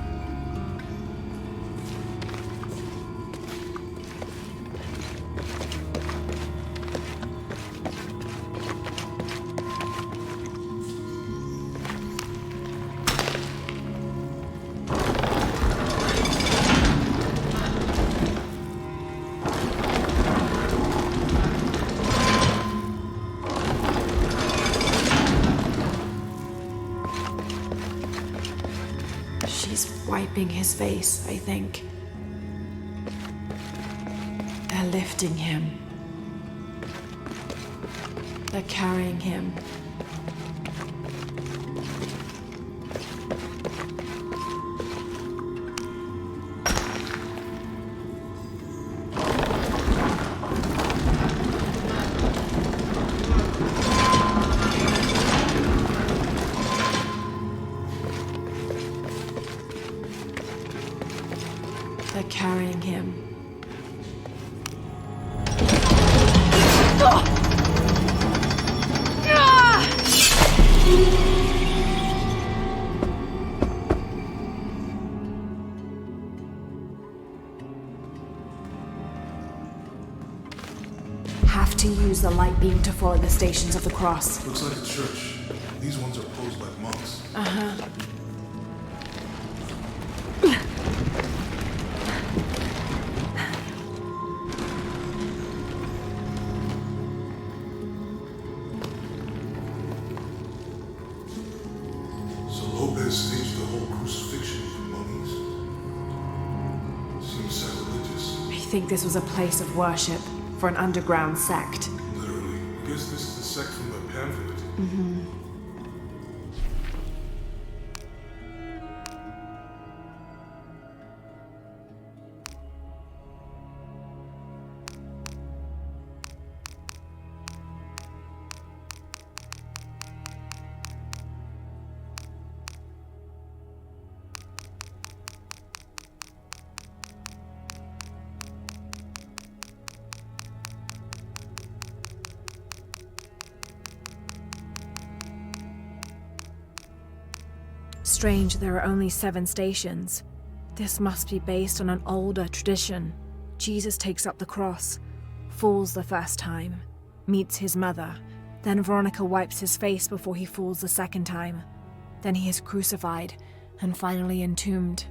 She's wiping his face, I think. They're lifting him. They're carrying him. They're carrying him. Have to use the light beam to follow the Stations of the Cross.
Looks like a church. These ones are posed like monks.
Uh-huh.
So Lopez staged the whole crucifixion for mummies. Seems sacrilegious.
I think this was a place of worship for an underground sect.
Literally. I guess this is the sect from the pamphlet.
Mm-hmm. Strange there are only 7 stations. This must be based on an older tradition. Jesus takes up the cross, falls the first time, meets his mother. Then Veronica wipes his face before he falls the second time. Then he is crucified and finally entombed.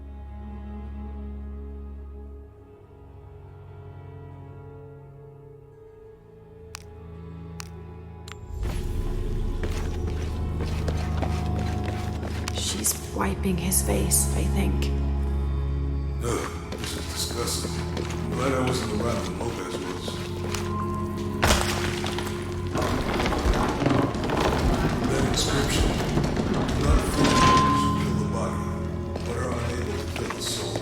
She's wiping his face, I think.
Ugh, this is disgusting. I'm glad I wasn't around when Lopez was. That inscription. Do not fear those who kill the body, but are unable to kill the soul.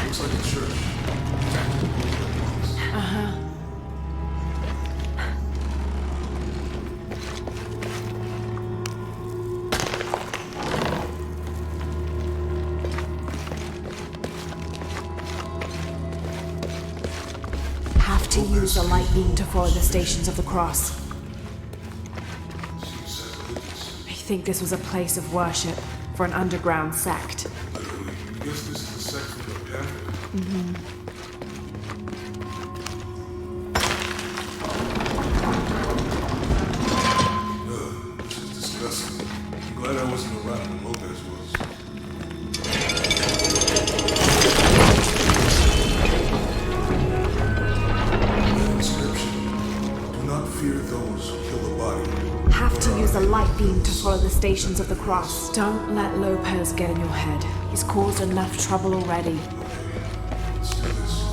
Looks like a church.
Have to use the light beam to follow the Stations of the Cross. I think this was a place of worship for an underground sect.
Literally, I guess this is the sect from the pamphlet. This is disgusting. I'm glad I wasn't around when Lopez was. That inscription. Do not fear those who kill the body.
Have to use the light beam to follow the Stations of the Cross. Don't let Lopez get in your head. He's caused enough trouble already.
Let's do this.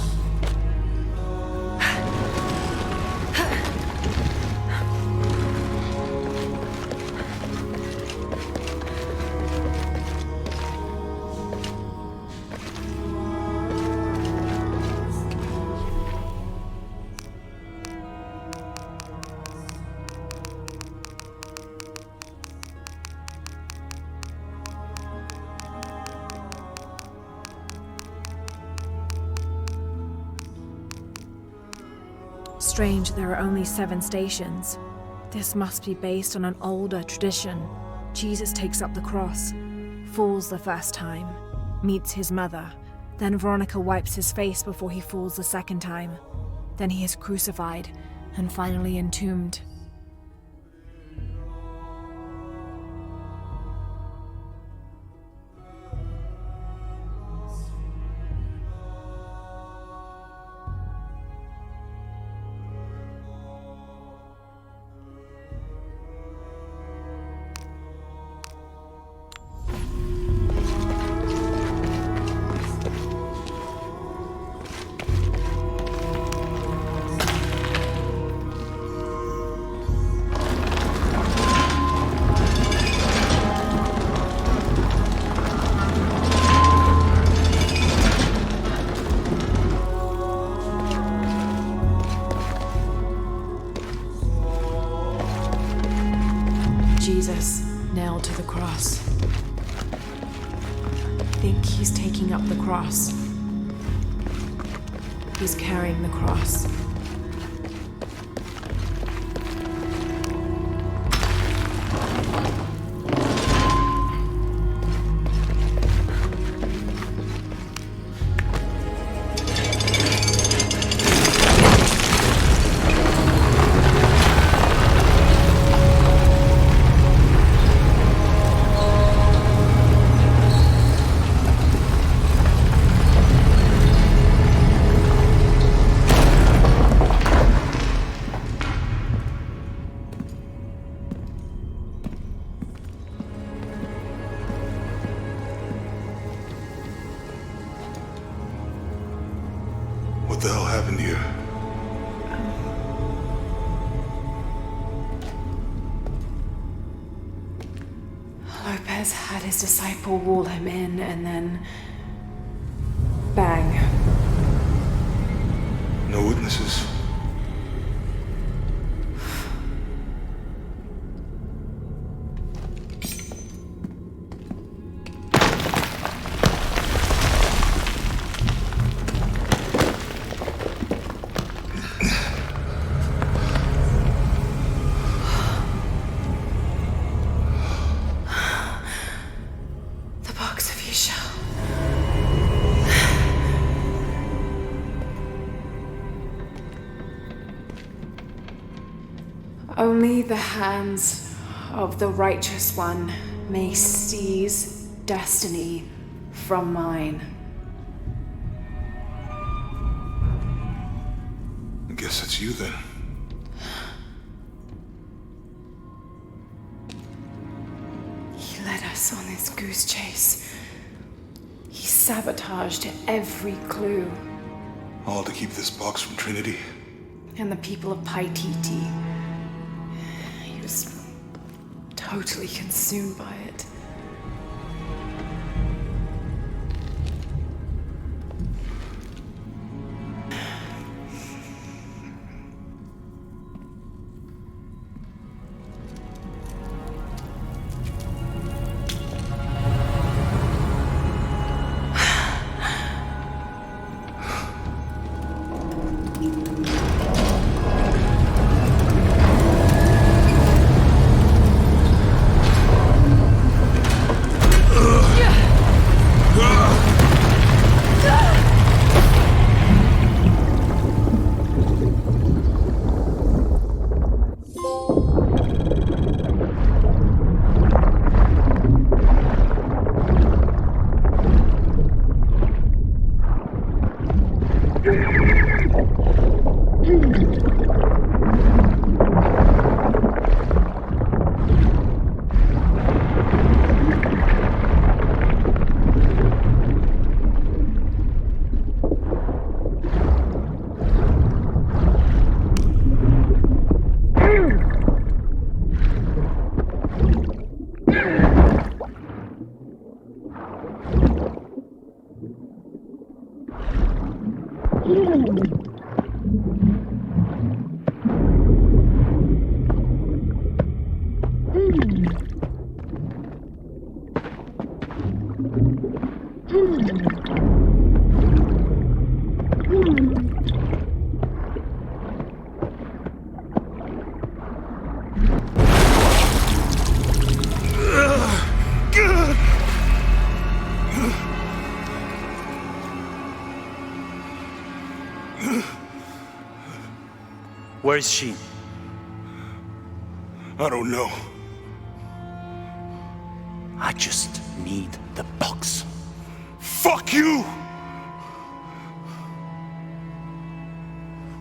Strange there are only 7 stations. This must be based on an older tradition. Jesus takes up the cross, falls the first time, meets his mother. Then Veronica wipes his face before he falls the second time. Then he is crucified and finally entombed. Jesus, nailed to the cross. I think he's taking up the cross. He's carrying the cross.
What the hell happened here?
Lopez had his disciple wall him in and then... bang.
No witnesses.
Only the hands of the Righteous One may seize destiny from mine.
I guess it's you then.
He led us on this goose chase. He sabotaged every clue.
All to keep this box from Trinity.
And the people of Paititi. He was totally consumed by it.
Where is she?
I don't know.
I just need the box.
Fuck you!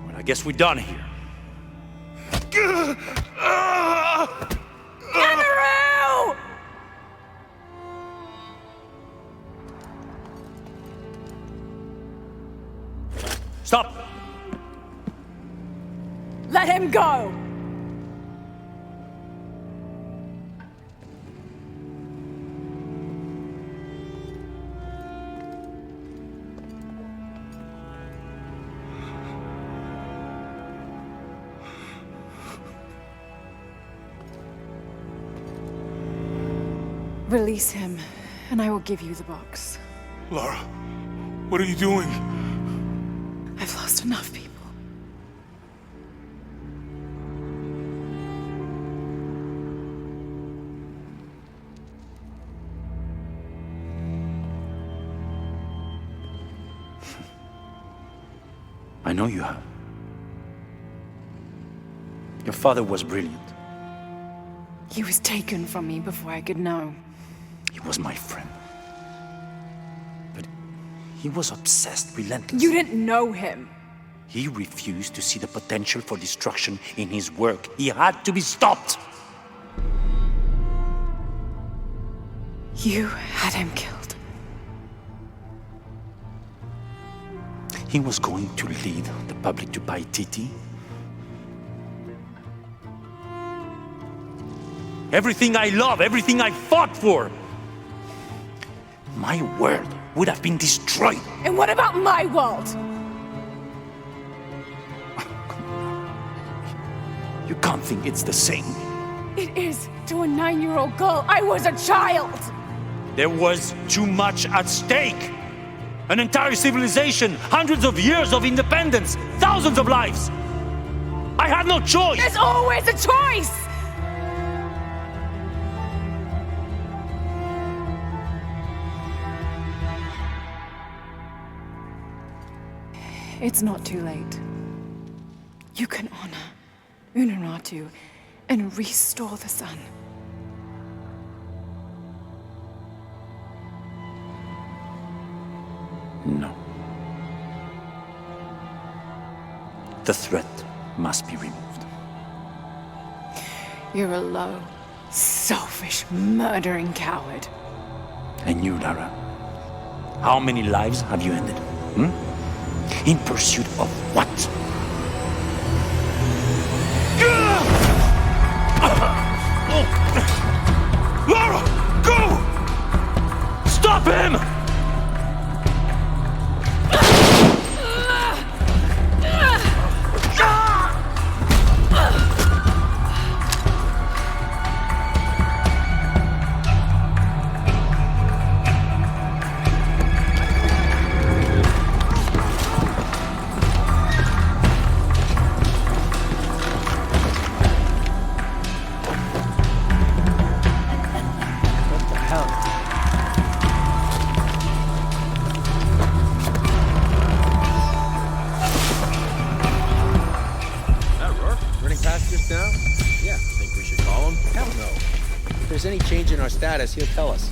Well, I guess we're done here.
Amaru!
Stop!
Let him go! Release him, and I will give you the box.
Lara, what are you doing?
I've lost enough people.
I know you have. Your father was brilliant.
He was taken from me before I could know.
He was my friend. But he was obsessed relentlessly.
You didn't know him.
He refused to see the potential for destruction in his work. He had to be stopped.
You had him killed.
He was going to lead the public to Paititi. Everything I love, everything I fought for. My world would have been destroyed.
And what about my world?
You can't think it's the same.
It is to a 9-year-old girl. I was a child.
There was too much at stake. An entire civilization, hundreds of years of independence, thousands of lives. I had no choice.
There's always a choice. It's not too late. You can honor Unuratu and restore the sun.
No. The threat must be removed.
You're a low, selfish, murdering coward.
And you, Lara? How many lives have you ended? In pursuit of what? Lara! Go! Stop him!
Status, he'll tell us.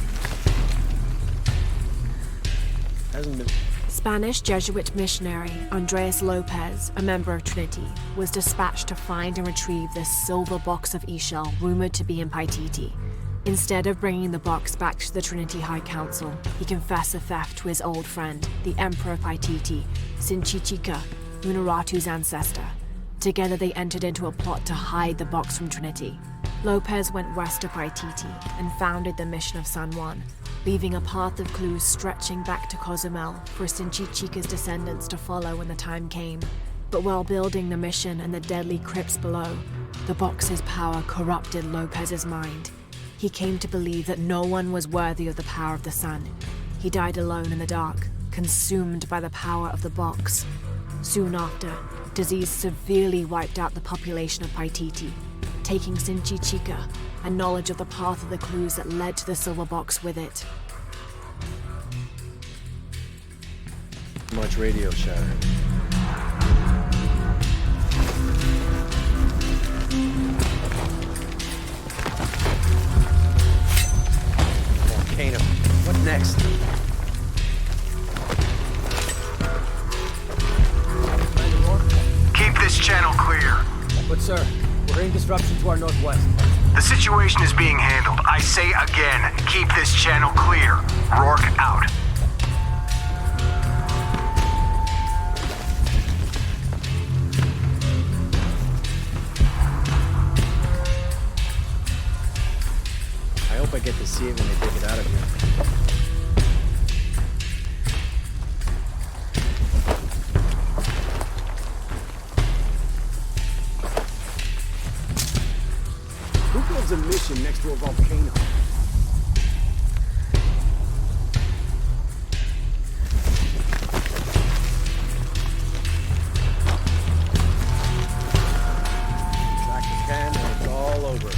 Hasn't been...
Spanish Jesuit missionary Andres Lopez, a member of Trinity, was dispatched to find and retrieve this silver box of E-shell rumored to be in Paititi. Instead of bringing the box back to the Trinity High Council, he confessed the theft to his old friend, the Emperor of Paititi, Sinchichika, Unuratu's ancestor. Together they entered into a plot to hide the box from Trinity. Lopez went west to Paititi and founded the mission of San Juan, leaving a path of clues stretching back to Cozumel for Sinchichika's descendants to follow when the time came. But while building the mission and the deadly crypts below, the box's power corrupted Lopez's mind. He came to believe that no one was worthy of the power of the sun. He died alone in the dark, consumed by the power of the box. Soon after, disease severely wiped out the population of Paititi, taking Sinchichika and knowledge of the path of the clues that led to the silver box with it.
Much radio shatter. Volcano. What next?
Keep this channel clear.
But sir, we're hearing disruption to our northwest.
The situation is being handled. I say again, keep this channel clear. Rourke out.
I hope I get to see it when they take it out of here.
A mission next to a volcano.
Track the pen and it's all over.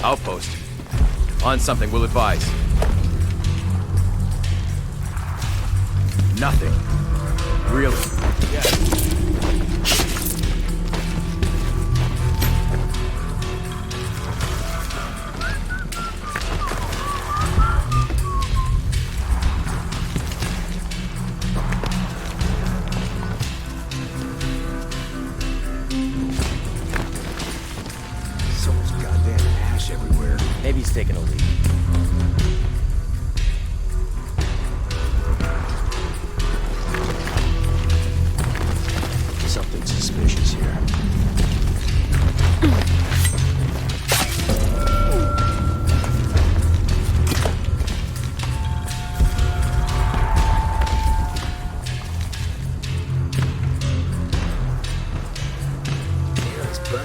Outpost. On something, we'll advise. Nothing. Really? Yeah.
Maybe he's taking a leak. Something suspicious here. It's burning.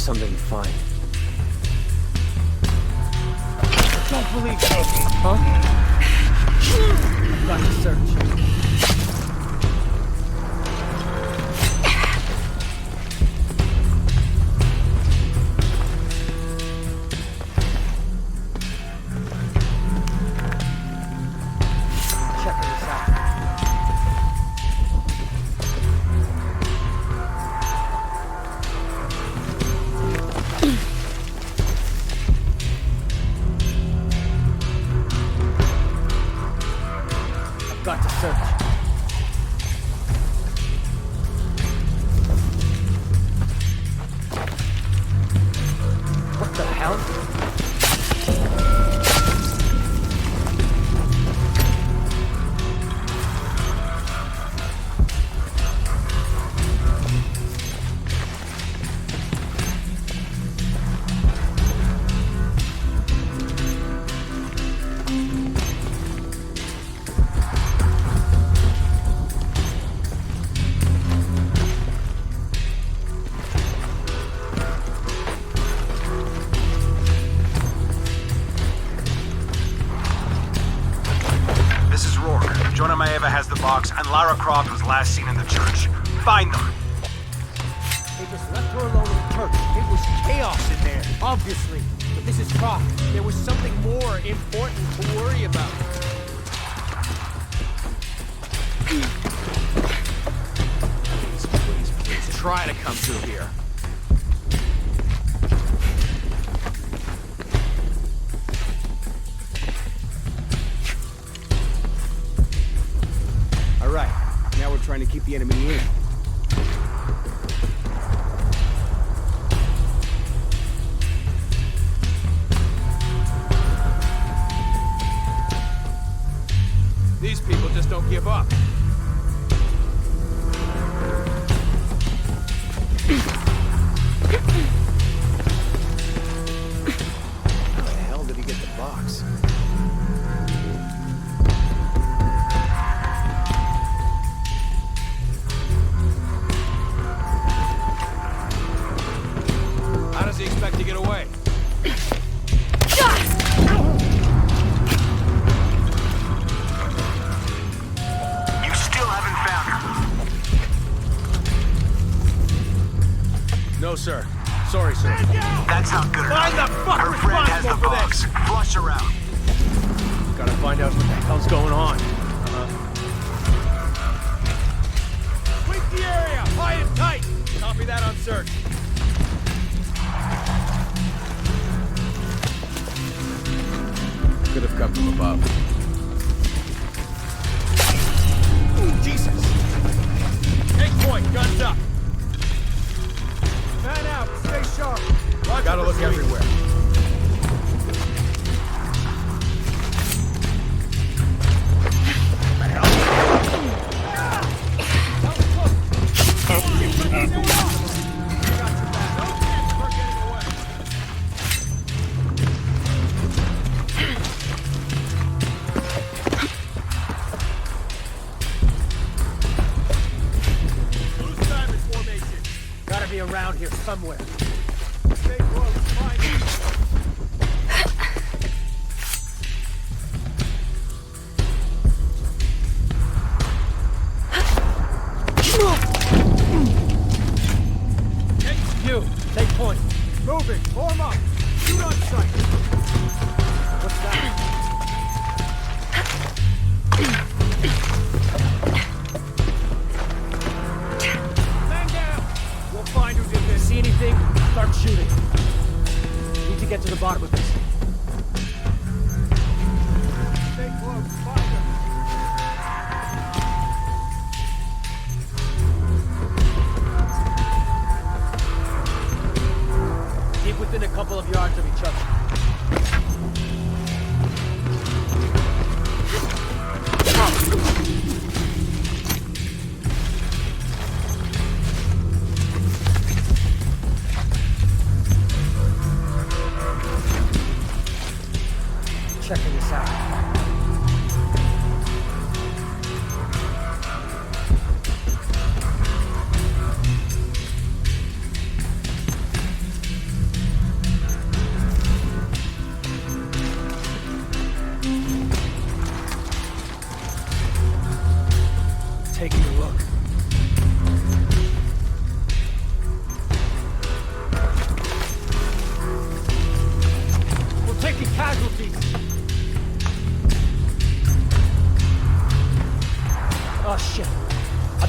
something to find. Don't believe me. Huh? Got to search. Got to search. What the hell?
This is Rourke. Jonah Maeva has the box, and Lara Croft was last seen in the church. Find them!
They just left her alone in the church. It was chaos in there, obviously. But this is Croft. There was something more important to worry about.
Please, try to come through here.
All right, now we're trying to keep the enemy in.
These people just don't give up.
How the hell did he get the box?
How does he expect to get away?
You still haven't found her.
No, sir. Sorry, sir.
That's not good enough.
Find the fuck
Her friend has the
responsible for
box.
this.
Flush her out.
Gotta find out what the hell's going on.
Sweep the area! High and tight! Copy that on search.
Could have come from above.
Jesus! Take point, guns up! Man out, stay sharp.
Gotta look everywhere.
Gotta be around here somewhere.
Stay close, find him.
You, take point.
Moving, form up. Shoot on sight.
What's that?
Man down.
We'll find who did this. See anything? Start shooting. Need to get to the bottom of this.
Stay close, find him.
Keep within a couple of yards of each other.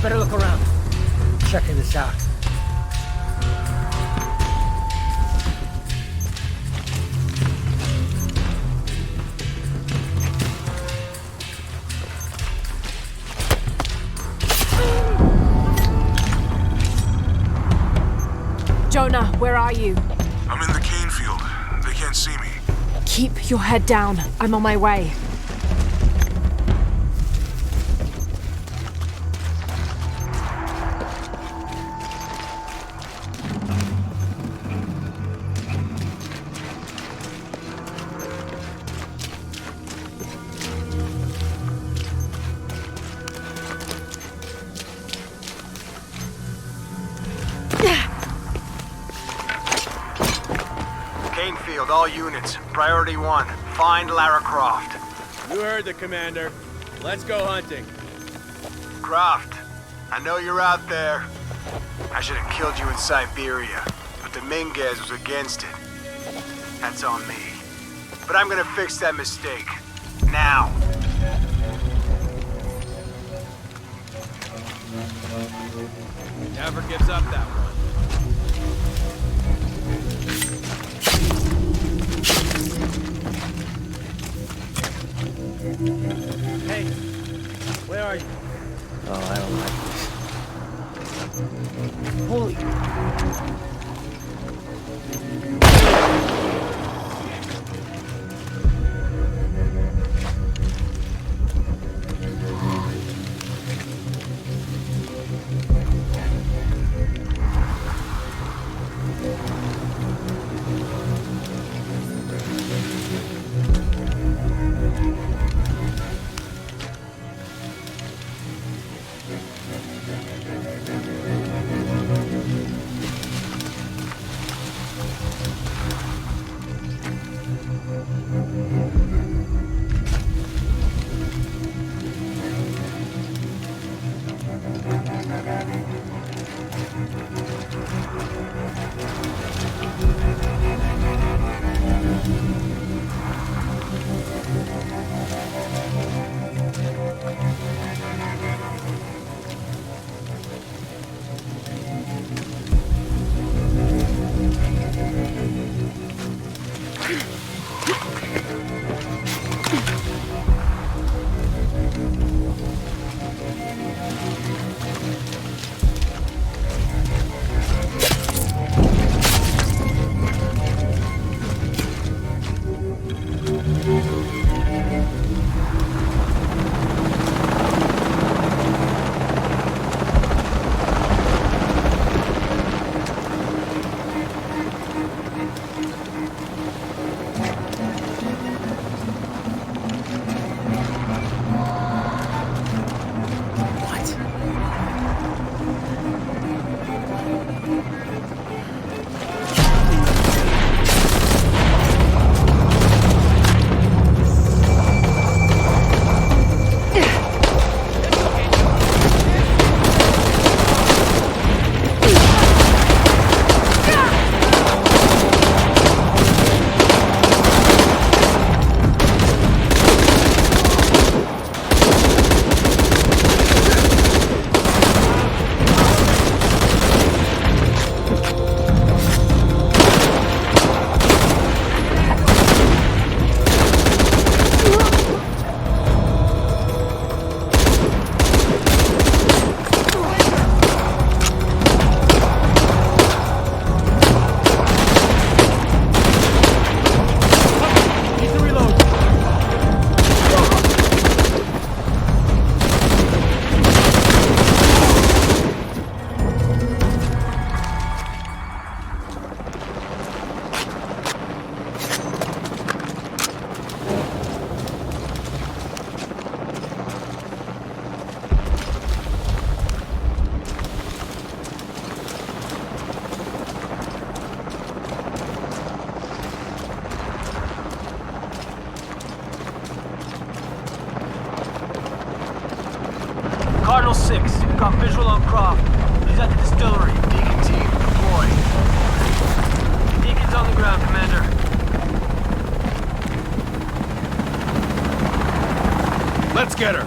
Better look around. Checking this out.
Jonah, where are you?
I'm in the cane field. They can't see me.
Keep your head down. I'm on my way.
Cane field, all units. Priority 1. Find Lara Croft.
You heard the commander. Let's go hunting.
Croft, I know you're out there. I should have killed you in Siberia, but the Minguez was against it. That's on me. But I'm gonna fix that mistake. Now.
Never gives up that one.
Hey, where are you?
Oh, I don't like this.
Holy... Cardinal 6, got visual on Croft. He's at the distillery.
Deacon team, deploy.
Deacon's on the ground, Commander.
Let's get her.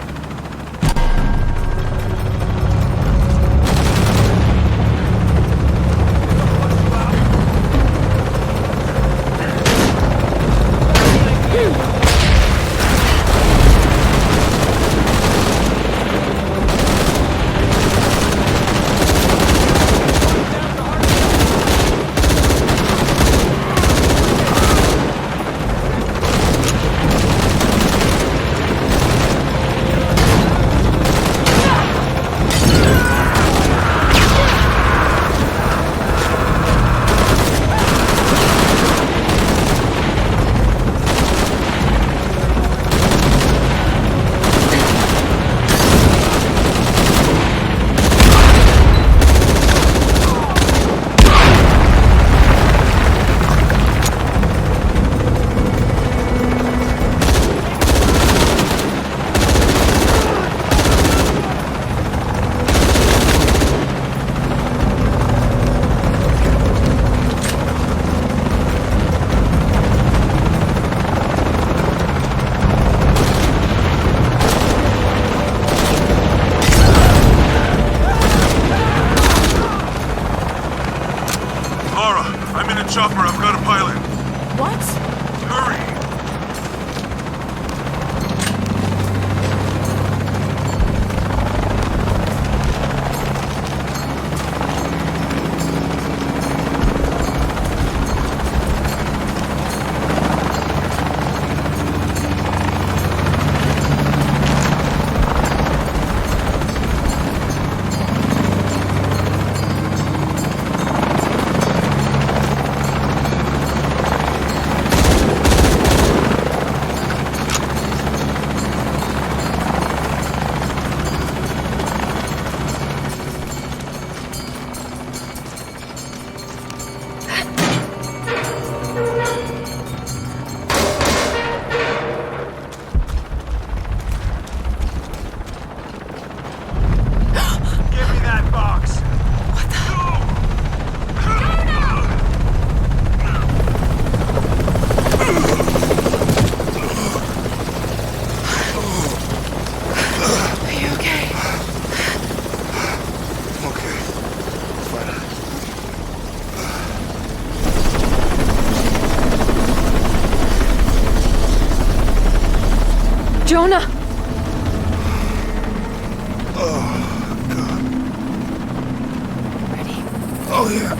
Oh, yeah.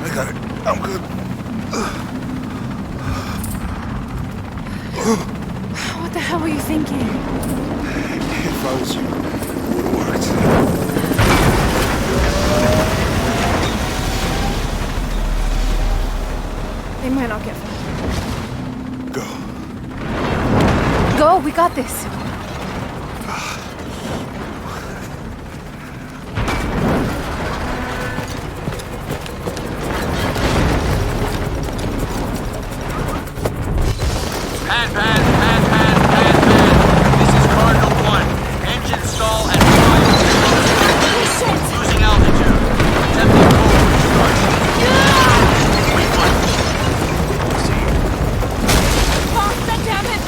I got it. I'm good.
What the hell were you thinking?
If I was you, it would have worked.
They might not get far.
Go, we got this.
Pan. This is Cardinal 1. Engine stall and fire. Losing altitude. Attempting cold restart. Wait, what?
Faster, damn it,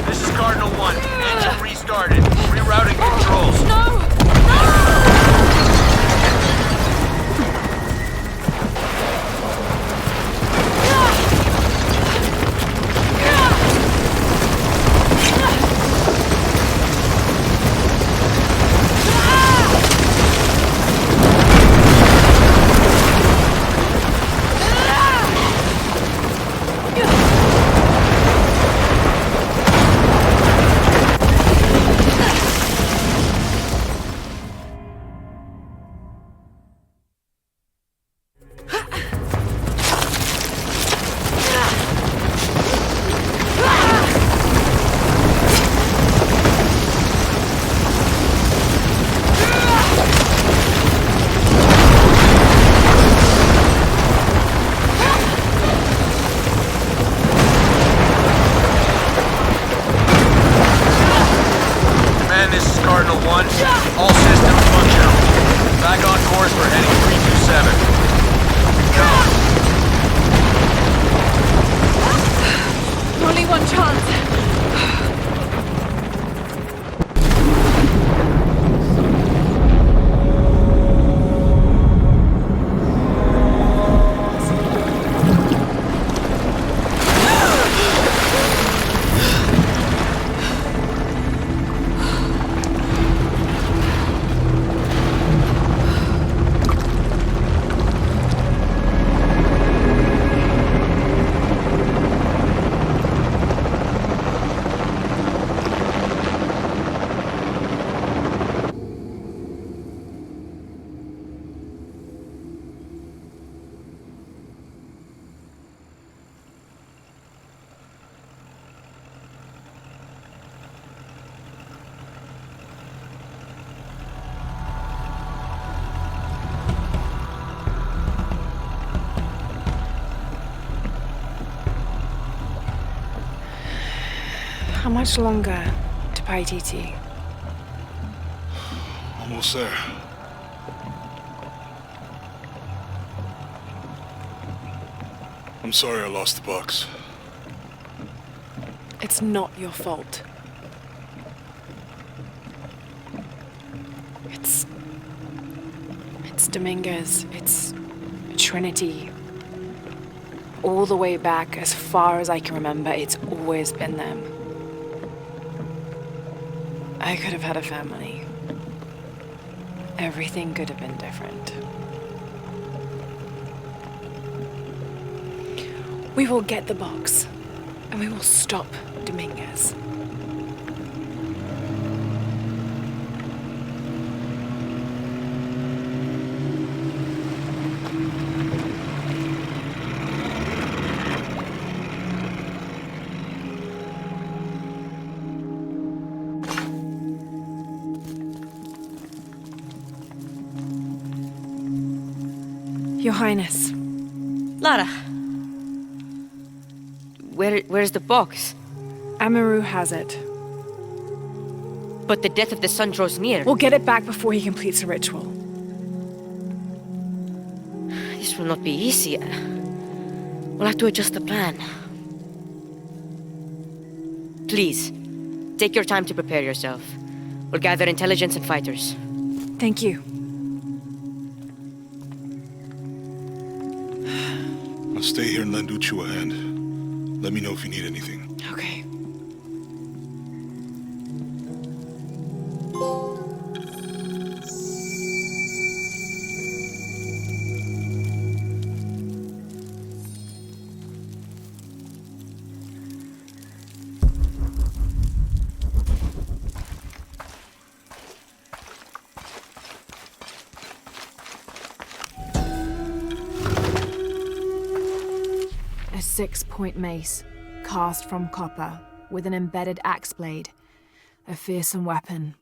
This is Cardinal 1. Engine restarted. Rerouting controls. Command, this is Cardinal 1. All systems functional. Back on course for heading 327.
Only one chance. How much longer to Paititi?
Almost there. I'm sorry I lost the box.
It's not your fault. It's Dominguez. It's Trinity. All the way back, as far as I can remember, it's always been them. I could have had a family. Everything could have been different. We will get the box, and we will stop Dominguez. Your Highness.
Lara. Where's the box?
Amaru has it.
But the death of the sun draws near.
We'll get it back before he completes the ritual.
This will not be easy. We'll have to adjust the plan. Please, take your time to prepare yourself. We'll gather intelligence and fighters.
Thank you.
I'll stay here and lend Uchu a hand. Let me know if you need anything.
Okay. A 6-point mace, cast from copper, with an embedded axe blade. A fearsome weapon.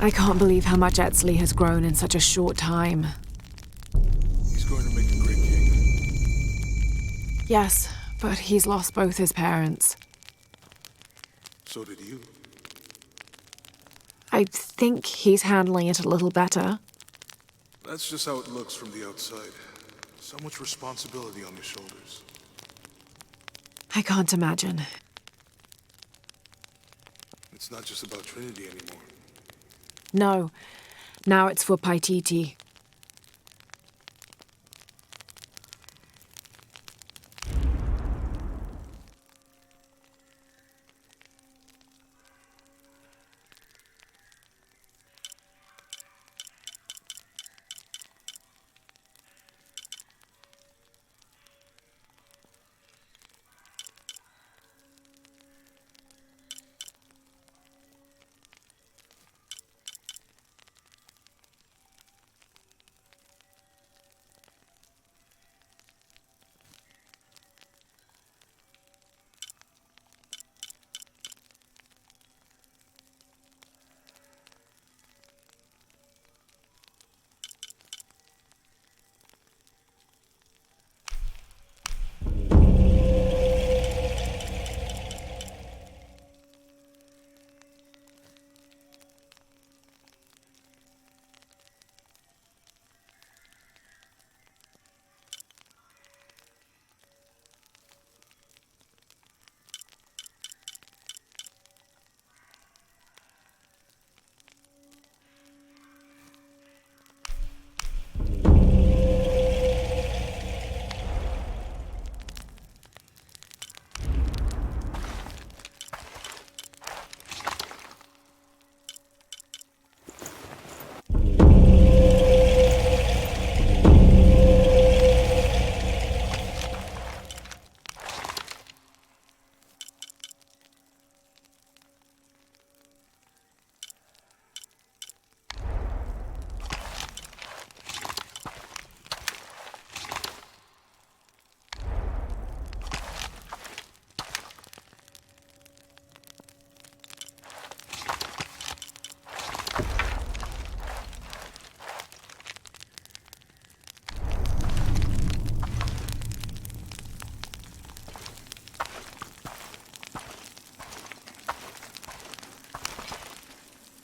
I can't believe how much Etzli has grown in such a short time.
He's going to make a great king.
Yes, but he's lost both his parents.
So did you.
I think he's handling it a little better.
That's just how it looks from the outside. So much responsibility on your shoulders.
I can't imagine.
It's not just about Trinity anymore.
No, now it's for Paititi.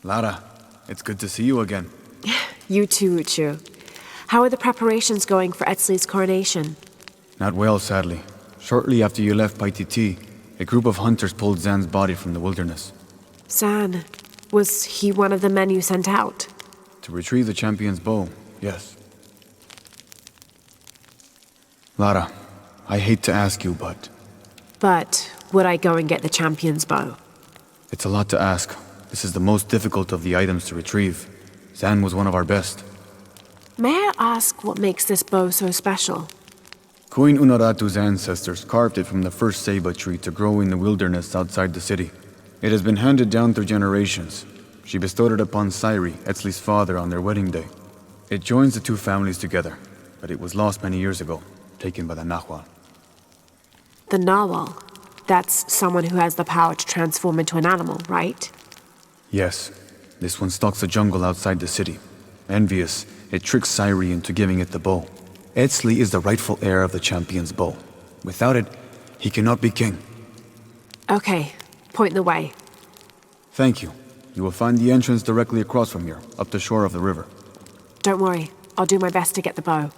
Lara, it's good to see you again.
You too, Uchu. How are the preparations going for Etzli's coronation?
Not well, sadly. Shortly after you left Paititi, a group of hunters pulled Zan's body from the wilderness.
Zan, was he one of the men you sent out?
To retrieve the champion's bow, yes. Lara, I hate to ask you, but...
But would I go and get the champion's bow?
It's a lot to ask. This is the most difficult of the items to retrieve. Zan was one of our best.
May I ask what makes this bow so special?
Queen Unaratu's ancestors carved it from the first ceiba tree to grow in the wilderness outside the city. It has been handed down through generations. She bestowed it upon Sairi, Etzli's father, on their wedding day. It joins the two families together, but it was lost many years ago, taken by the Nahual.
The Nahual? That's someone who has the power to transform into an animal, right?
Yes. This one stalks the jungle outside the city. Envious, it tricks Sairi into giving it the bow. Etzli is the rightful heir of the champion's bow. Without it, he cannot be king.
Okay, point the way.
Thank you. You will find the entrance directly across from here, up the shore of the river.
Don't worry, I'll do my best to get the bow.